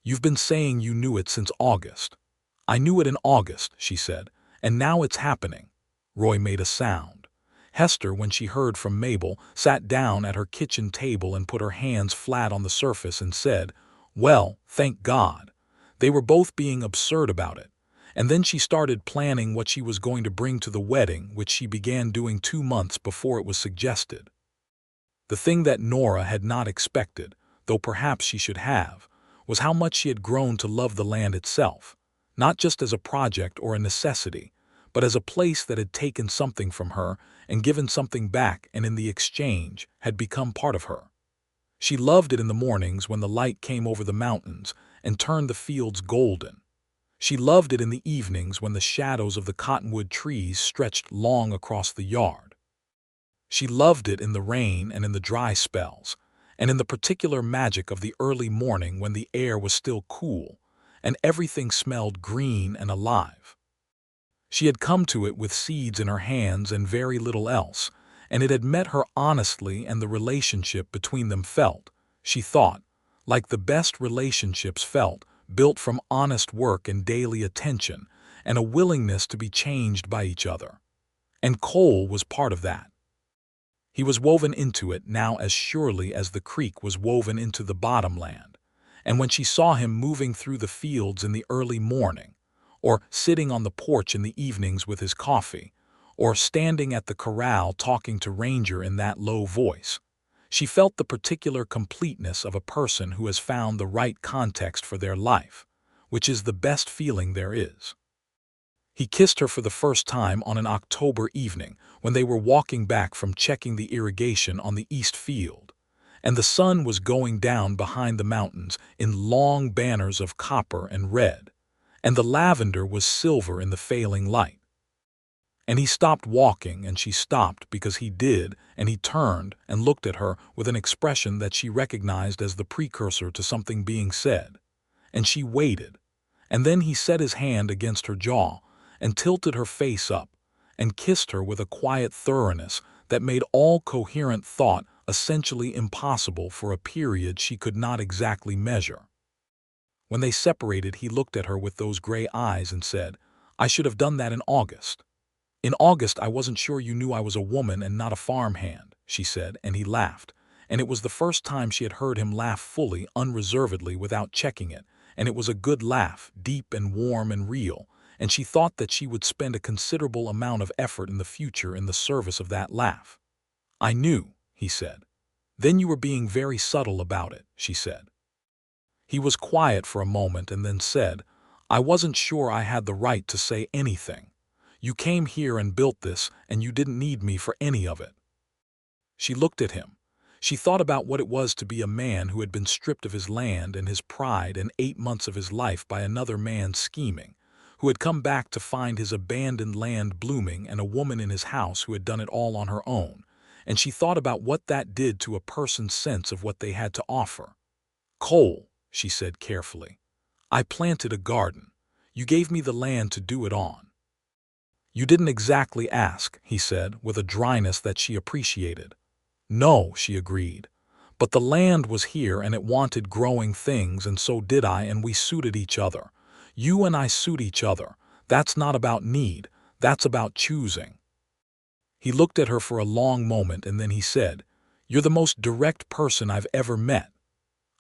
"You've been saying you knew it since August." "I knew it in August," she said, "and now it's happening." Roy made a sound. Hester, when she heard from Mabel, sat down at her kitchen table and put her hands flat on the surface and said, "Well, thank God." They were both being absurd about it, And then she started planning what she was going to bring to the wedding, which she began doing 2 months before it was suggested. The thing that Nora had not expected, though perhaps she should have, was how much she had grown to love the land itself, not just as a project or a necessity, but as a place that had taken something from her and given something back, and in the exchange had become part of her. She loved it in the mornings when the light came over the mountains and turned the fields golden. She loved it in the evenings when the shadows of the cottonwood trees stretched long across the yard. She loved it in the rain and in the dry spells, and in the particular magic of the early morning when the air was still cool and everything smelled green and alive. She had come to it with seeds in her hands and very little else, and it had met her honestly, and the relationship between them felt, she thought, like the best relationships felt, built from honest work and daily attention and a willingness to be changed by each other. And Cole was part of that. He was woven into it now as surely as the creek was woven into the bottomland, and when she saw him moving through the fields in the early morning, or sitting on the porch in the evenings with his coffee, or standing at the corral talking to Ranger in that low voice, she felt the particular completeness of a person who has found the right context for their life, which is the best feeling there is. He kissed her for the first time on an October evening when they were walking back from checking the irrigation on the east field, and the sun was going down behind the mountains in long banners of copper and red, and the lavender was silver in the failing light. And he stopped walking, and she stopped because he did, and he turned and looked at her with an expression that she recognized as the precursor to something being said. And she waited, and then he set his hand against her jaw and tilted her face up and kissed her with a quiet thoroughness that made all coherent thought essentially impossible for a period she could not exactly measure. When they separated, he looked at her with those gray eyes and said, "I should have done that in August." "In August I wasn't sure you knew I was a woman and not a farmhand," she said, and he laughed. And it was the first time she had heard him laugh fully, unreservedly, without checking it, and it was a good laugh, deep and warm and real, and she thought that she would spend a considerable amount of effort in the future in the service of that laugh. "I knew," he said. "Then you were being very subtle about it," she said. He was quiet for a moment and then said, "I wasn't sure I had the right to say anything. You came here and built this, and you didn't need me for any of it." She looked at him. She thought about what it was to be a man who had been stripped of his land and his pride and 8 months of his life by another man's scheming, who had come back to find his abandoned land blooming and a woman in his house who had done it all on her own, and she thought about what that did to a person's sense of what they had to offer. "Cole," she said carefully, "I planted a garden. You gave me the land to do it on." "You didn't exactly ask," he said, with a dryness that she appreciated. "No," she agreed, "but the land was here and it wanted growing things, and so did I, and we suited each other. You and I suit each other. That's not about need, that's about choosing." He looked at her for a long moment and then he said, "You're the most direct person I've ever met."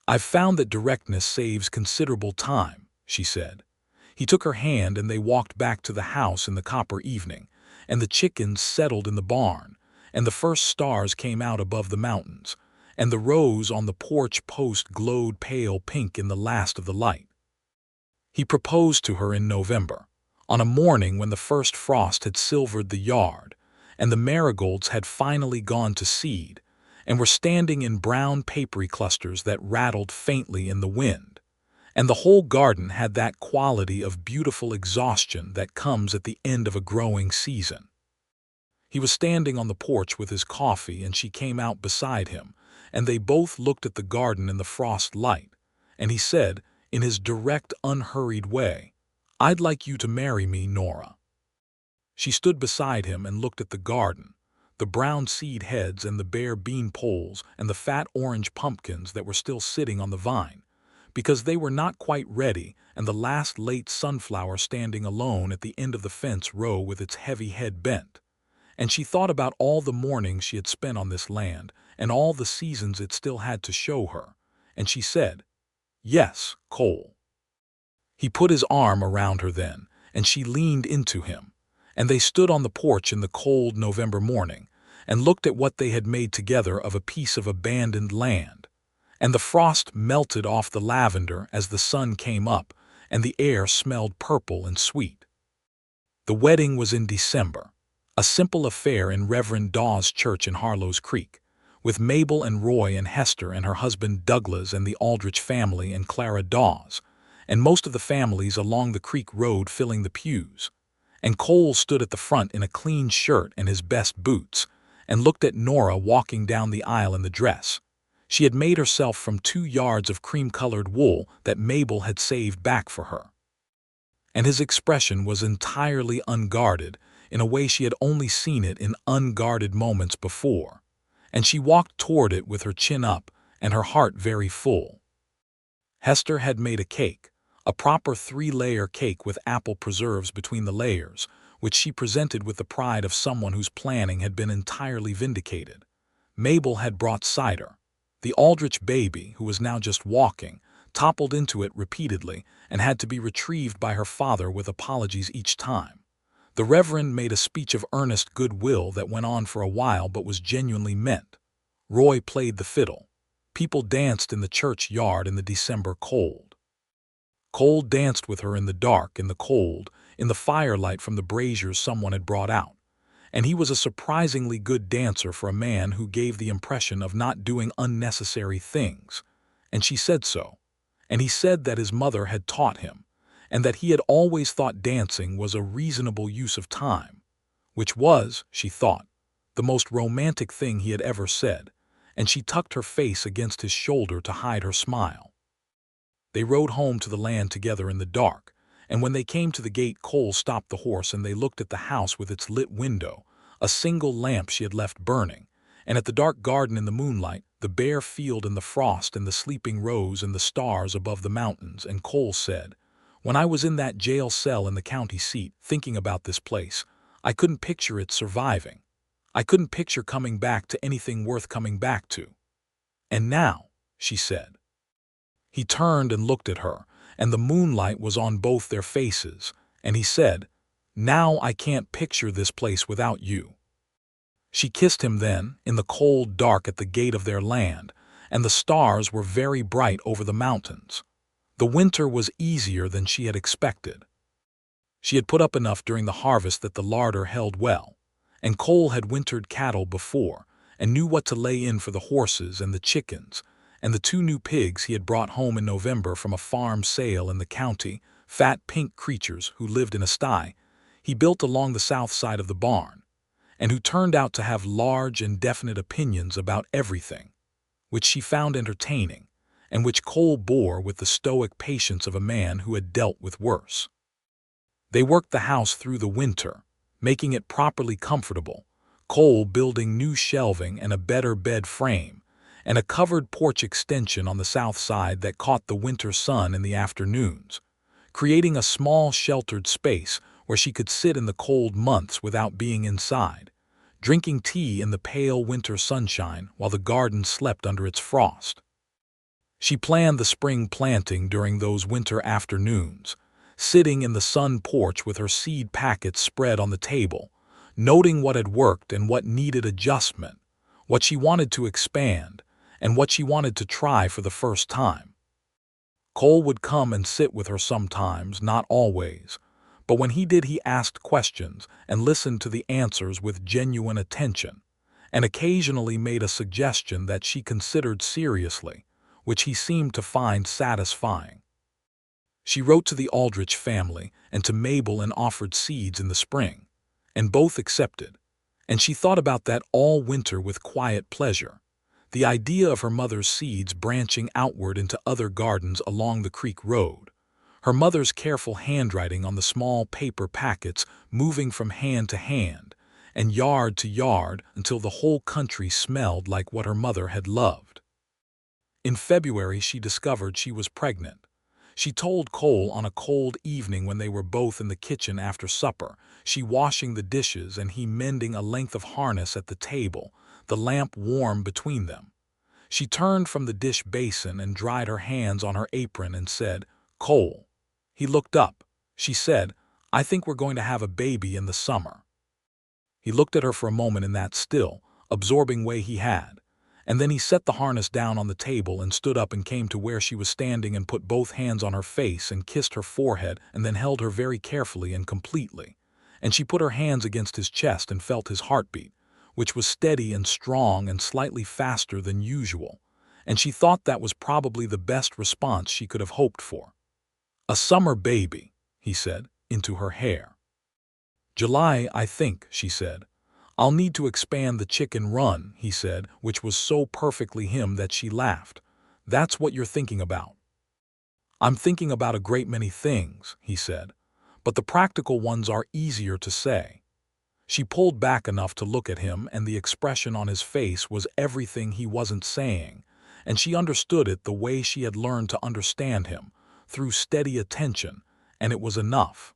"I've found that directness saves considerable time," she said. He took her hand and they walked back to the house in the copper evening, and the chickens settled in the barn, and the first stars came out above the mountains, and the rose on the porch post glowed pale pink in the last of the light. He proposed to her in November, on a morning when the first frost had silvered the yard, and the marigolds had finally gone to seed, and were standing in brown papery clusters that rattled faintly in the wind, and the whole garden had that quality of beautiful exhaustion that comes at the end of a growing season. He was standing on the porch with his coffee, and she came out beside him, and they both looked at the garden in the frost light, and he said, in his direct, unhurried way, "I'd like you to marry me, Nora." She stood beside him and looked at the garden, the brown seed heads and the bare bean poles and the fat orange pumpkins that were still sitting on the vine, because they were not quite ready, and the last late sunflower standing alone at the end of the fence row with its heavy head bent. And she thought about all the mornings she had spent on this land and all the seasons it still had to show her, and she said, "Yes, Cole." He put his arm around her then, and she leaned into him, and they stood on the porch in the cold November morning and looked at what they had made together of a piece of abandoned land. And the frost melted off the lavender as the sun came up, and the air smelled purple and sweet. The wedding was in December, a simple affair in Reverend Dawes' church in Harlow's Creek, with Mabel and Roy and Hester and her husband Douglas and the Aldrich family and Clara Dawes, and most of the families along the creek road filling the pews. And Cole stood at the front in a clean shirt and his best boots, and looked at Nora walking down the aisle in the dress she had made herself from 2 yards of cream-colored wool that Mabel had saved back for her. And his expression was entirely unguarded, in a way she had only seen it in unguarded moments before, and she walked toward it with her chin up and her heart very full. Hester had made a cake, a proper 3-layer cake with apple preserves between the layers, which she presented with the pride of someone whose planning had been entirely vindicated. Mabel had brought cider. The Aldrich baby, who was now just walking, toppled into it repeatedly and had to be retrieved by her father with apologies each time. The Reverend made a speech of earnest goodwill that went on for a while but was genuinely meant. Roy played the fiddle. People danced in the church yard in the December cold. Cole danced with her in the dark, in the cold, in the firelight from the braziers someone had brought out. And he was a surprisingly good dancer for a man who gave the impression of not doing unnecessary things. And she said so. And he said that his mother had taught him, and that he had always thought dancing was a reasonable use of time, which was, she thought, the most romantic thing he had ever said, and she tucked her face against his shoulder to hide her smile. They rode home to the land together in the dark, and when they came to the gate Cole stopped the horse and they looked at the house with its lit window, a single lamp she had left burning, and at the dark garden in the moonlight, the bare field in the frost and the sleeping rose and the stars above the mountains, and Cole said, "When I was in that jail cell in the county seat, thinking about this place, I couldn't picture it surviving. I couldn't picture coming back to anything worth coming back to. And now," she said. He turned and looked at her, and the moonlight was on both their faces, and he said, "Now I can't picture this place without you." She kissed him then, in the cold dark at the gate of their land, and the stars were very bright over the mountains. The winter was easier than she had expected. She had put up enough during the harvest that the larder held well, and Cole had wintered cattle before, and knew what to lay in for the horses and the chickens, and the 2 new pigs he had brought home in November from a farm sale in the county, fat pink creatures who lived in a sty he built along the south side of the barn, and who turned out to have large and definite opinions about everything, which she found entertaining, and which Cole bore with the stoic patience of a man who had dealt with worse. They worked the house through the winter, making it properly comfortable, Cole building new shelving and a better bed frame, and a covered porch extension on the south side that caught the winter sun in the afternoons, creating a small sheltered space where she could sit in the cold months without being inside, drinking tea in the pale winter sunshine while the garden slept under its frost. She planned the spring planting during those winter afternoons, sitting in the sun porch with her seed packets spread on the table, noting what had worked and what needed adjustment, what she wanted to expand, and what she wanted to try for the first time. Cole would come and sit with her sometimes, not always, but when he did he asked questions and listened to the answers with genuine attention, and occasionally made a suggestion that she considered seriously, which he seemed to find satisfying. She wrote to the Aldrich family and to Mabel and offered seeds in the spring, and both accepted, and she thought about that all winter with quiet pleasure. The idea of her mother's seeds branching outward into other gardens along the creek road, her mother's careful handwriting on the small paper packets moving from hand to hand and yard to yard until the whole country smelled like what her mother had loved. In February she discovered she was pregnant. She told Cole on a cold evening when they were both in the kitchen after supper, she washing the dishes and he mending a length of harness at the table, the lamp warm between them. She turned from the dish basin and dried her hands on her apron and said, "Cole." He looked up. She said, I think we're going to have a baby in the summer." He looked at her for a moment in that still, absorbing way he had, and then he set the harness down on the table and stood up and came to where she was standing and put both hands on her face and kissed her forehead and then held her very carefully and completely. And she put her hands against his chest and felt his heartbeat, which was steady and strong and slightly faster than usual, and she thought that was probably the best response she could have hoped for. "A summer baby," he said, into her hair. "July, I think," she said. "I'll need to expand the chicken run," he said, which was so perfectly him that she laughed. "That's what you're thinking about." "I'm thinking about a great many things," he said, "but the practical ones are easier to say." She pulled back enough to look at him, and the expression on his face was everything he wasn't saying, and she understood it the way she had learned to understand him, through steady attention, and it was enough.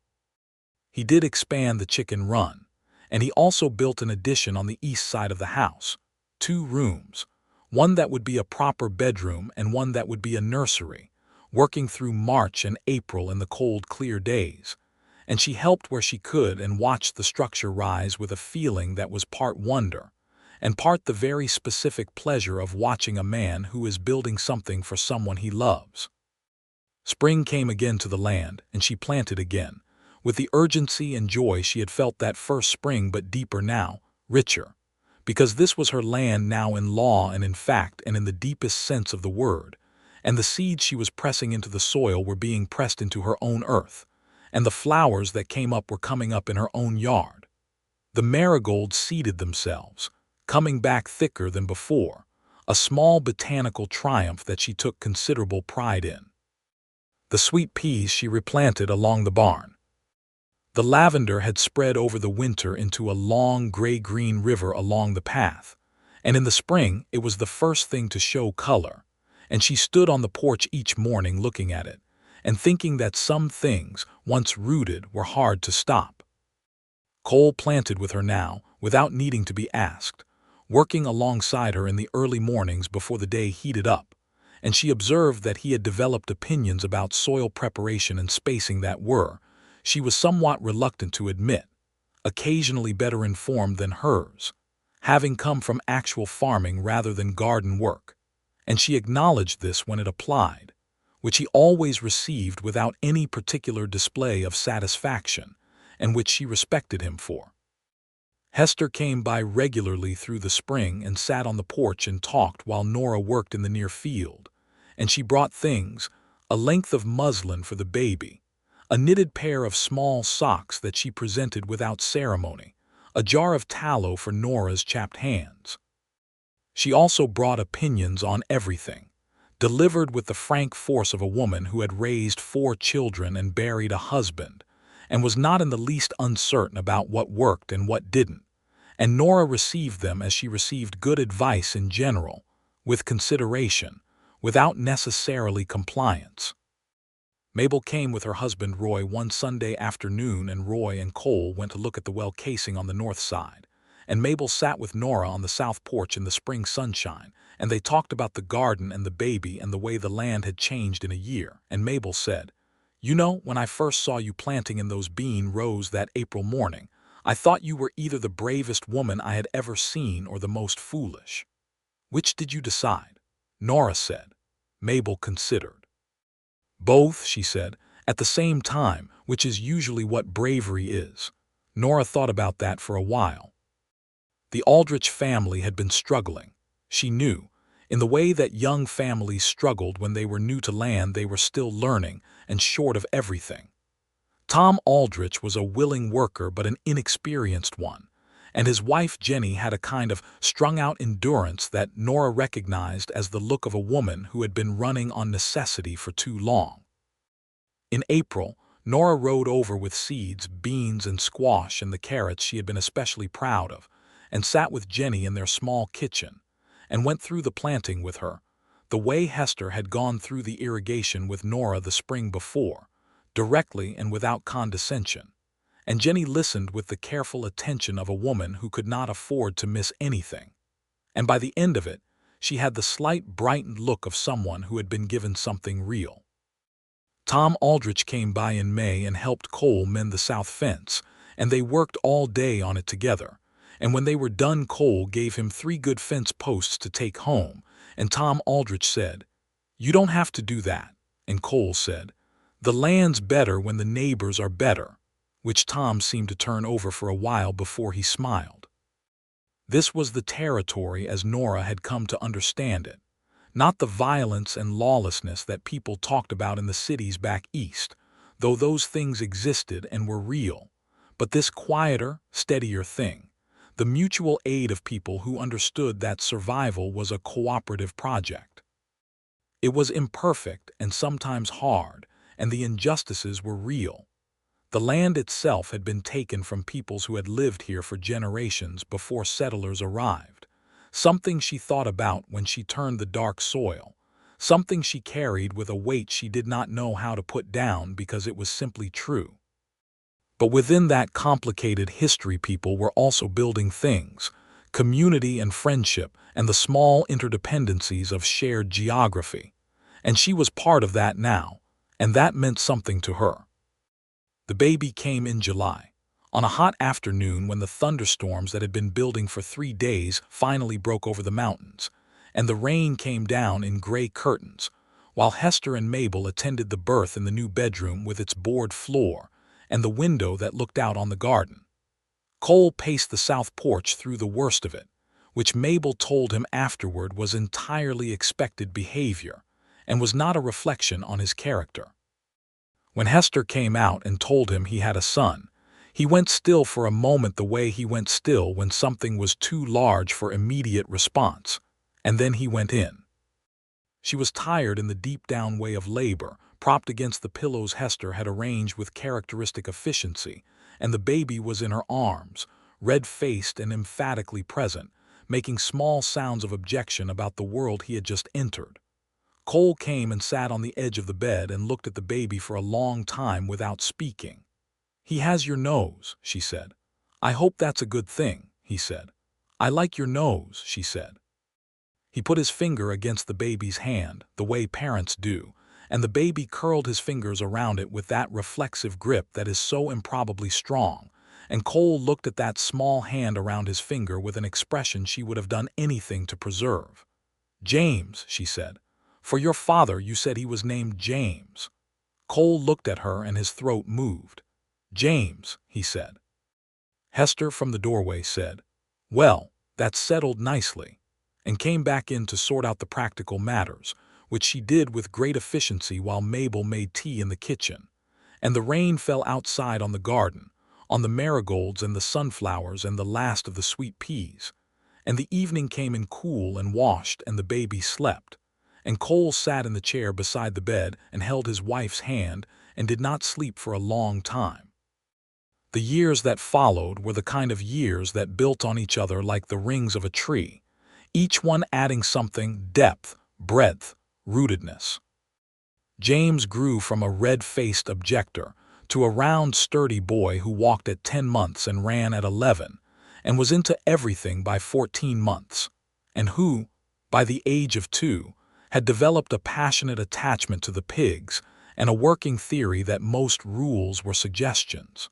He did expand the chicken run, and he also built an addition on the east side of the house, 2 rooms, one that would be a proper bedroom and one that would be a nursery, working through March and April in the cold, clear days. And she helped where she could and watched the structure rise with a feeling that was part wonder and part the very specific pleasure of watching a man who is building something for someone he loves. Spring came again to the land, and she planted again, with the urgency and joy she had felt that first spring, but deeper now, richer, because this was her land now in law and in fact and in the deepest sense of the word, and the seeds she was pressing into the soil were being pressed into her own earth, and the flowers that came up were coming up in her own yard. The marigolds seeded themselves, coming back thicker than before, a small botanical triumph that she took considerable pride in. The sweet peas she replanted along the barn. The lavender had spread over the winter into a long gray-green river along the path, and in the spring it was the first thing to show color, and she stood on the porch each morning looking at it, and thinking that some things, once rooted, were hard to stop. Cole planted with her now, without needing to be asked, working alongside her in the early mornings before the day heated up, and she observed that he had developed opinions about soil preparation and spacing that were, she was somewhat reluctant to admit, occasionally better informed than hers, having come from actual farming rather than garden work, and she acknowledged this when it applied, which he always received without any particular display of satisfaction, and which she respected him for. Hester came by regularly through the spring and sat on the porch and talked while Nora worked in the near field, and she brought things, a length of muslin for the baby, a knitted pair of small socks that she presented without ceremony, a jar of tallow for Nora's chapped hands. She also brought opinions on everything, delivered with the frank force of a woman who had raised 4 children and buried a husband, and was not in the least uncertain about what worked and what didn't, and Nora received them as she received good advice in general, with consideration, without necessarily compliance. Mabel came with her husband Roy one Sunday afternoon, and Roy and Cole went to look at the well casing on the north side, and Mabel sat with Nora on the south porch in the spring sunshine, and they talked about the garden and the baby and the way the land had changed in a year, and Mabel said, "You know, when I first saw you planting in those bean rows that April morning, I thought you were either the bravest woman I had ever seen or the most foolish." "Which did you decide?" Nora said. Mabel considered. "Both," she said, "at the same time, which is usually what bravery is." Nora thought about that for a while. The Aldrich family had been struggling, she knew, in the way that young families struggled when they were new to land they were still learning and short of everything. Tom Aldrich was a willing worker but an inexperienced one, and his wife Jenny had a kind of strung-out endurance that Nora recognized as the look of a woman who had been running on necessity for too long. In April, Nora rode over with seeds, beans, and squash and the carrots she had been especially proud of, and sat with Jenny in their small kitchen, and went through the planting with her, the way Hester had gone through the irrigation with Nora the spring before, directly and without condescension, and Jenny listened with the careful attention of a woman who could not afford to miss anything, and by the end of it, she had the slight brightened look of someone who had been given something real. Tom Aldrich came by in May and helped Cole mend the south fence, and they worked all day on it together. And when they were done, Cole gave him 3 good fence posts to take home, and Tom Aldrich said, "You don't have to do that." And Cole said, "The land's better when the neighbors are better," which Tom seemed to turn over for a while before he smiled. This was the territory as Nora had come to understand it. Not the violence and lawlessness that people talked about in the cities back east, though those things existed and were real, but this quieter, steadier thing, the mutual aid of people who understood that survival was a cooperative project. It was imperfect and sometimes hard, and the injustices were real. The land itself had been taken from peoples who had lived here for generations before settlers arrived, something she thought about when she turned the dark soil, something she carried with a weight she did not know how to put down because it was simply true. But within that complicated history, people were also building things, community and friendship and the small interdependencies of shared geography. And she was part of that now, and that meant something to her. The baby came in July, on a hot afternoon when the thunderstorms that had been building for 3 days finally broke over the mountains, and the rain came down in gray curtains, while Hester and Mabel attended the birth in the new bedroom with its board floor and the window that looked out on the garden. Cole paced the south porch through the worst of it, which Mabel told him afterward was entirely expected behavior and was not a reflection on his character. When Hester came out and told him he had a son, he went still for a moment the way he went still when something was too large for immediate response, and then he went in. She was tired in the deep-down way of labor, propped against the pillows Hester had arranged with characteristic efficiency, and the baby was in her arms, red-faced and emphatically present, making small sounds of objection about the world he had just entered. Cole came and sat on the edge of the bed and looked at the baby for a long time without speaking. "He has your nose," she said. "I hope that's a good thing," he said. "I like your nose," she said. He put his finger against the baby's hand, the way parents do, and the baby curled his fingers around it with that reflexive grip that is so improbably strong, and Cole looked at that small hand around his finger with an expression she would have done anything to preserve. "James," she said. "For your father you said he was named James." Cole looked at her and his throat moved. "James," he said. Hester from the doorway said, "Well, that's settled nicely," and came back in to sort out the practical matters, which she did with great efficiency while Mabel made tea in the kitchen. And the rain fell outside on the garden, on the marigolds and the sunflowers and the last of the sweet peas. And the evening came in cool and washed and the baby slept. And Cole sat in the chair beside the bed and held his wife's hand and did not sleep for a long time. The years that followed were the kind of years that built on each other like the rings of a tree, each one adding something: depth, breadth, rootedness. James grew from a red-faced objector to a round, sturdy boy who walked at 10 months and ran at 11, and was into everything by 14 months, and who, by the age of 2, had developed a passionate attachment to the pigs and a working theory that most rules were suggestions.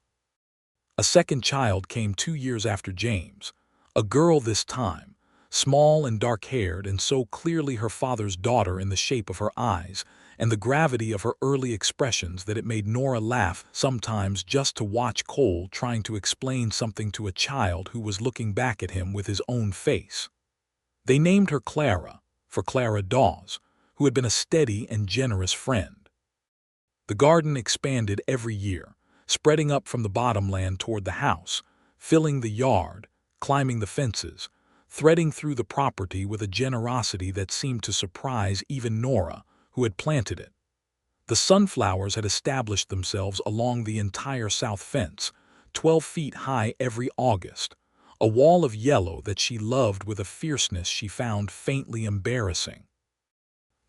A second child came 2 years after James, a girl this time, small and dark-haired and so clearly her father's daughter in the shape of her eyes and the gravity of her early expressions that it made Nora laugh sometimes just to watch Cole trying to explain something to a child who was looking back at him with his own face. They named her Clara, for Clara Dawes, who had been a steady and generous friend. The garden expanded every year, spreading up from the bottomland toward the house, filling the yard, climbing the fences, threading through the property with a generosity that seemed to surprise even Nora, who had planted it. The sunflowers had established themselves along the entire south fence, 12 feet high every August, a wall of yellow that she loved with a fierceness she found faintly embarrassing.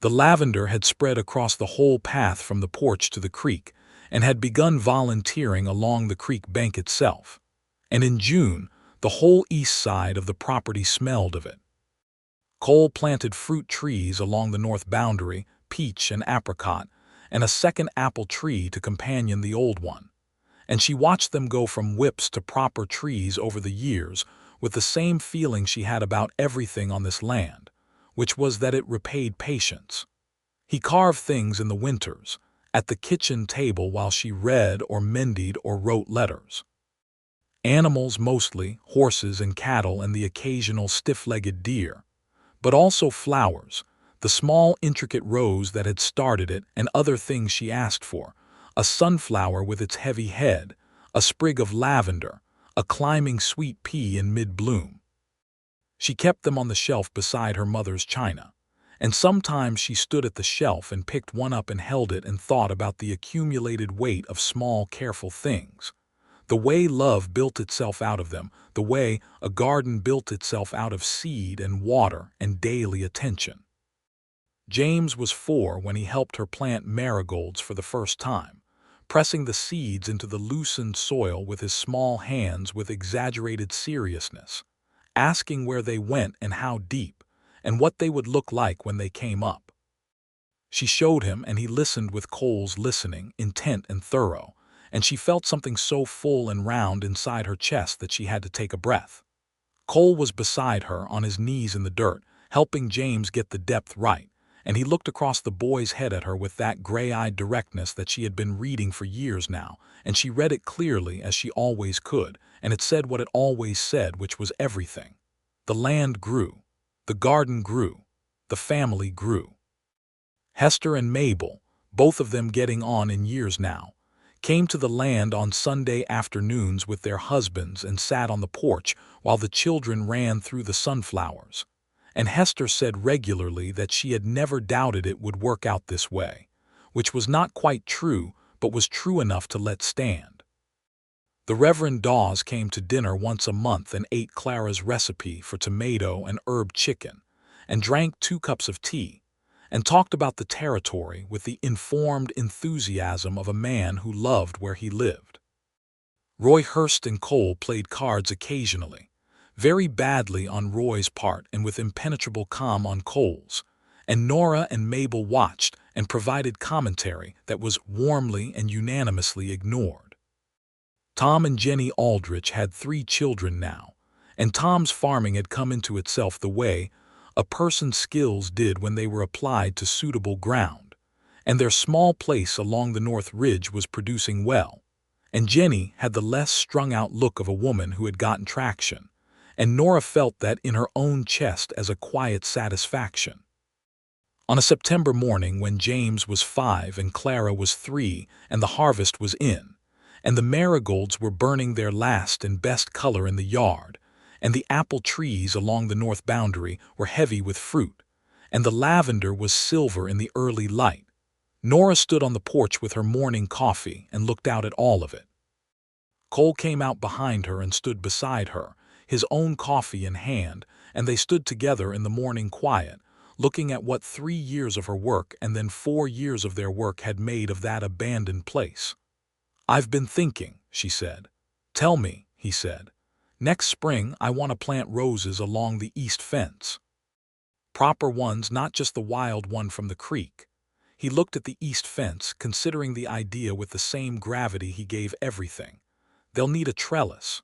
The lavender had spread across the whole path from the porch to the creek and had begun volunteering along the creek bank itself, and in June the whole east side of the property smelled of it. Cole planted fruit trees along the north boundary, peach and apricot, and a second apple tree to companion the old one. And she watched them go from whips to proper trees over the years with the same feeling she had about everything on this land, which was that it repaid patience. He carved things in the winters, at the kitchen table while she read or mended or wrote letters. Animals mostly, horses and cattle and the occasional stiff-legged deer, but also flowers, the small intricate rose that had started it and other things she asked for, a sunflower with its heavy head, a sprig of lavender, a climbing sweet pea in mid-bloom. She kept them on the shelf beside her mother's china, and sometimes she stood at the shelf and picked one up and held it and thought about the accumulated weight of small, careful things. The way love built itself out of them, the way a garden built itself out of seed and water and daily attention. James was 4 when he helped her plant marigolds for the first time, pressing the seeds into the loosened soil with his small hands with exaggerated seriousness, asking where they went and how deep, and what they would look like when they came up. She showed him, and he listened with Cole's listening, intent and thorough, and she felt something so full and round inside her chest that she had to take a breath. Cole was beside her on his knees in the dirt, helping James get the depth right, and he looked across the boy's head at her with that gray-eyed directness that she had been reading for years now, and she read it clearly as she always could, and it said what it always said, which was everything. The land grew. The garden grew. The family grew. Hester and Mabel, both of them getting on in years now, came to the land on Sunday afternoons with their husbands and sat on the porch while the children ran through the sunflowers. And Hester said regularly that she had never doubted it would work out this way, which was not quite true, but was true enough to let stand. The Reverend Dawes came to dinner once a month and ate Clara's recipe for tomato and herb chicken, and drank 2 cups of tea, and talked about the territory with the informed enthusiasm of a man who loved where he lived. Roy Hurst and Cole played cards occasionally, very badly on Roy's part and with impenetrable calm on Cole's, and Nora and Mabel watched and provided commentary that was warmly and unanimously ignored. Tom and Jenny Aldrich had 3 children now, and Tom's farming had come into itself the way a person's skills did when they were applied to suitable ground, and their small place along the North Ridge was producing well, and Jenny had the less strung-out look of a woman who had gotten traction, and Nora felt that in her own chest as a quiet satisfaction. On a September morning when James was 5 and Clara was 3 and the harvest was in, and the marigolds were burning their last and best color in the yard, and the apple trees along the north boundary were heavy with fruit, and the lavender was silver in the early light, Nora stood on the porch with her morning coffee and looked out at all of it. Cole came out behind her and stood beside her, his own coffee in hand, and they stood together in the morning quiet, looking at what 3 years of her work and then 4 years of their work had made of that abandoned place. "I've been thinking," she said. "Tell me," he said. "Next spring I want to plant roses along the east fence. Proper ones, not just the wild one from the creek." He looked at the east fence, considering the idea with the same gravity he gave everything. "They'll need a trellis."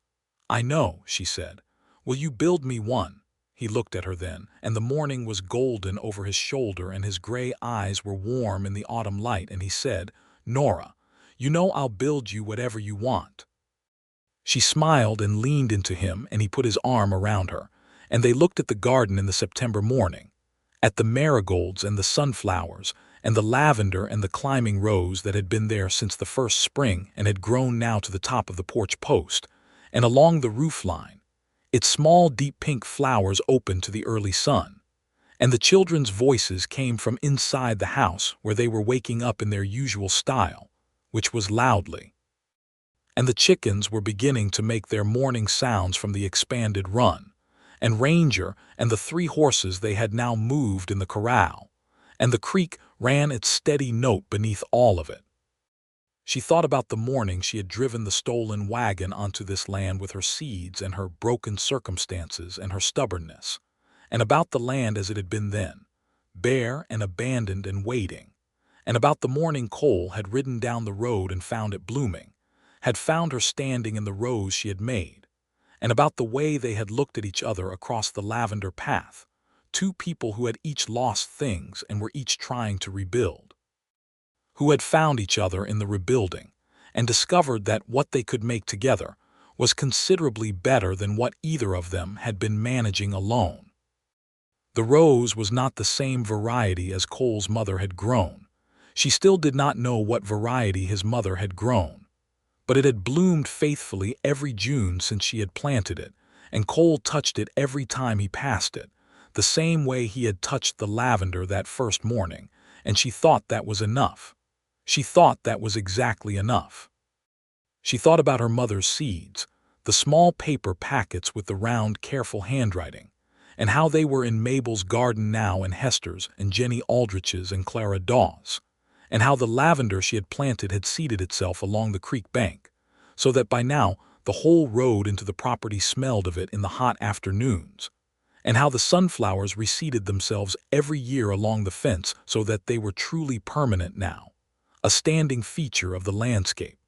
"I know," she said. "Will you build me one?" He looked at her then, and the morning was golden over his shoulder and his gray eyes were warm in the autumn light, and he said, "Nora, you know I'll build you whatever you want." She smiled and leaned into him, and he put his arm around her, and they looked at the garden in the September morning, at the marigolds and the sunflowers, and the lavender and the climbing rose that had been there since the first spring and had grown now to the top of the porch post, and along the roof line, its small deep pink flowers open to the early sun, and the children's voices came from inside the house where they were waking up in their usual style, which was loudly. And the chickens were beginning to make their morning sounds from the expanded run, and Ranger and the 3 horses they had now moved in the corral, and the creek ran its steady note beneath all of it. She thought about the morning she had driven the stolen wagon onto this land with her seeds and her broken circumstances and her stubbornness, and about the land as it had been then, bare and abandoned and waiting, And about the morning Cole had ridden down the road and found it blooming, had found her standing in the rose she had made, and about the way they had looked at each other across the lavender path, two people who had each lost things and were each trying to rebuild, who had found each other in the rebuilding and discovered that what they could make together was considerably better than what either of them had been managing alone. The rose was not the same variety as Cole's mother had grown. She still did not know what variety his mother had grown, but it had bloomed faithfully every June since she had planted it, and Cole touched it every time he passed it, the same way he had touched the lavender that first morning, and she thought that was enough. She thought that was exactly enough. She thought about her mother's seeds, the small paper packets with the round, careful handwriting, and how they were in Mabel's garden now and Hester's and Jenny Aldrich's and Clara Dawes, and how the lavender she had planted had seeded itself along the creek bank, so that by now the whole road into the property smelled of it in the hot afternoons, and how the sunflowers reseeded themselves every year along the fence so that they were truly permanent now, a standing feature of the landscape,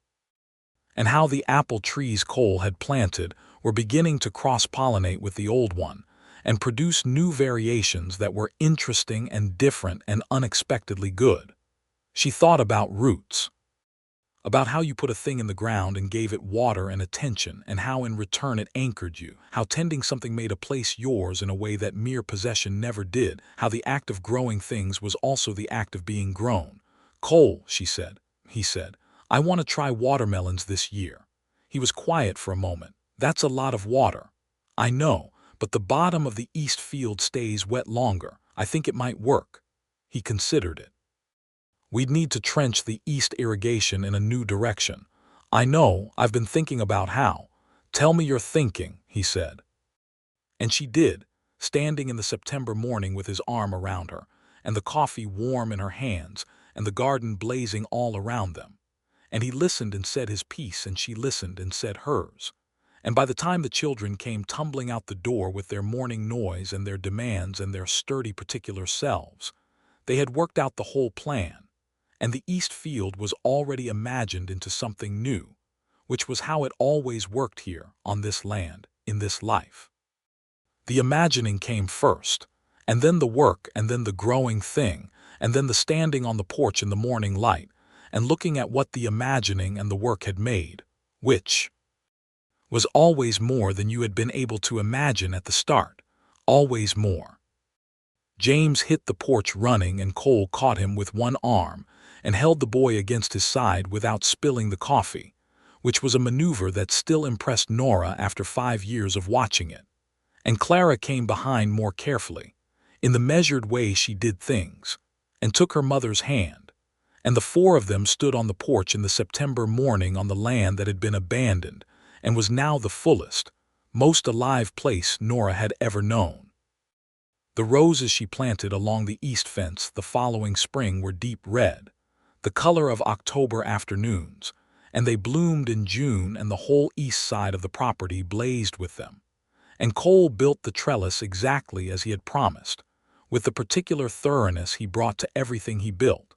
and how the apple trees Cole had planted were beginning to cross-pollinate with the old one and produce new variations that were interesting and different and unexpectedly good. She thought about roots, about how you put a thing in the ground and gave it water and attention, and how in return it anchored you, how tending something made a place yours in a way that mere possession never did, how the act of growing things was also the act of being grown. "Cole," he said, "I want to try watermelons this year." He was quiet for a moment. "That's a lot of water." "I know, but the bottom of the east field stays wet longer. I think it might work." He considered it. "We'd need to trench the east irrigation in a new direction." "I know, I've been thinking about how." "Tell me your thinking," he said. And she did, standing in the September morning with his arm around her, and the coffee warm in her hands, and the garden blazing all around them. And he listened and said his piece, and she listened and said hers. And by the time the children came tumbling out the door with their morning noise and their demands and their sturdy particular selves, they had worked out the whole plan, and the east field was already imagined into something new, which was how it always worked here, on this land, in this life. The imagining came first, and then the work, and then the growing thing, and then the standing on the porch in the morning light, and looking at what the imagining and the work had made, which was always more than you had been able to imagine at the start, always more. James hit the porch running, and Cole caught him with one arm and held the boy against his side without spilling the coffee, which was a maneuver that still impressed Nora after 5 years of watching it. And Clara came behind more carefully, in the measured way she did things, and took her mother's hand, and the 4 of them stood on the porch in the September morning on the land that had been abandoned and was now the fullest, most alive place Nora had ever known. The roses she planted along the east fence the following spring were deep red, the color of October afternoons, and they bloomed in June, and the whole east side of the property blazed with them. And Cole built the trellis exactly as he had promised, with the particular thoroughness he brought to everything he built.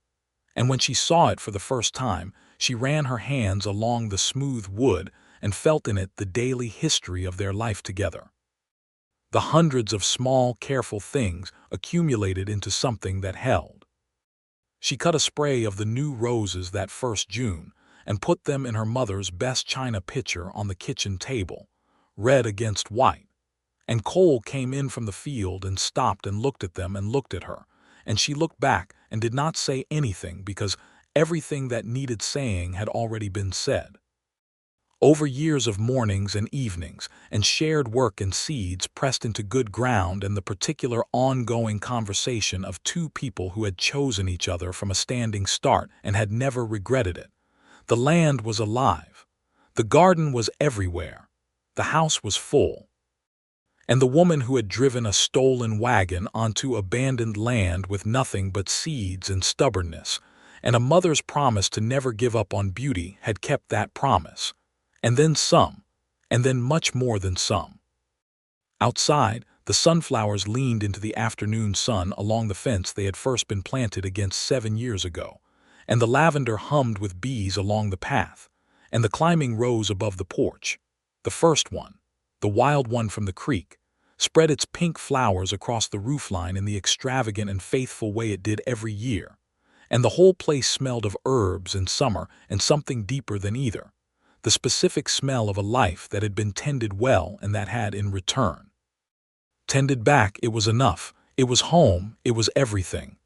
And when she saw it for the first time, she ran her hands along the smooth wood and felt in it the daily history of their life together. The hundreds of small, careful things accumulated into something that held. She cut a spray of the new roses that first June and put them in her mother's best china pitcher on the kitchen table, red against white. And Cole came in from the field and stopped and looked at them and looked at her, and she looked back and did not say anything because everything that needed saying had already been said. Over years of mornings and evenings and shared work and seeds pressed into good ground and the particular ongoing conversation of 2 people who had chosen each other from a standing start and had never regretted it. The land was alive. The garden was everywhere. The house was full. And the woman who had driven a stolen wagon onto abandoned land with nothing but seeds and stubbornness, and a mother's promise to never give up on beauty, had kept that promise. And then some, and then much more than some. Outside, the sunflowers leaned into the afternoon sun along the fence they had first been planted against 7 years ago, and the lavender hummed with bees along the path, and the climbing rose above the porch. The first one, the wild one from the creek, spread its pink flowers across the roofline in the extravagant and faithful way it did every year, and the whole place smelled of herbs and summer and something deeper than either, the specific smell of a life that had been tended well and that had, in return, tended back. It was enough. It was home. It was everything.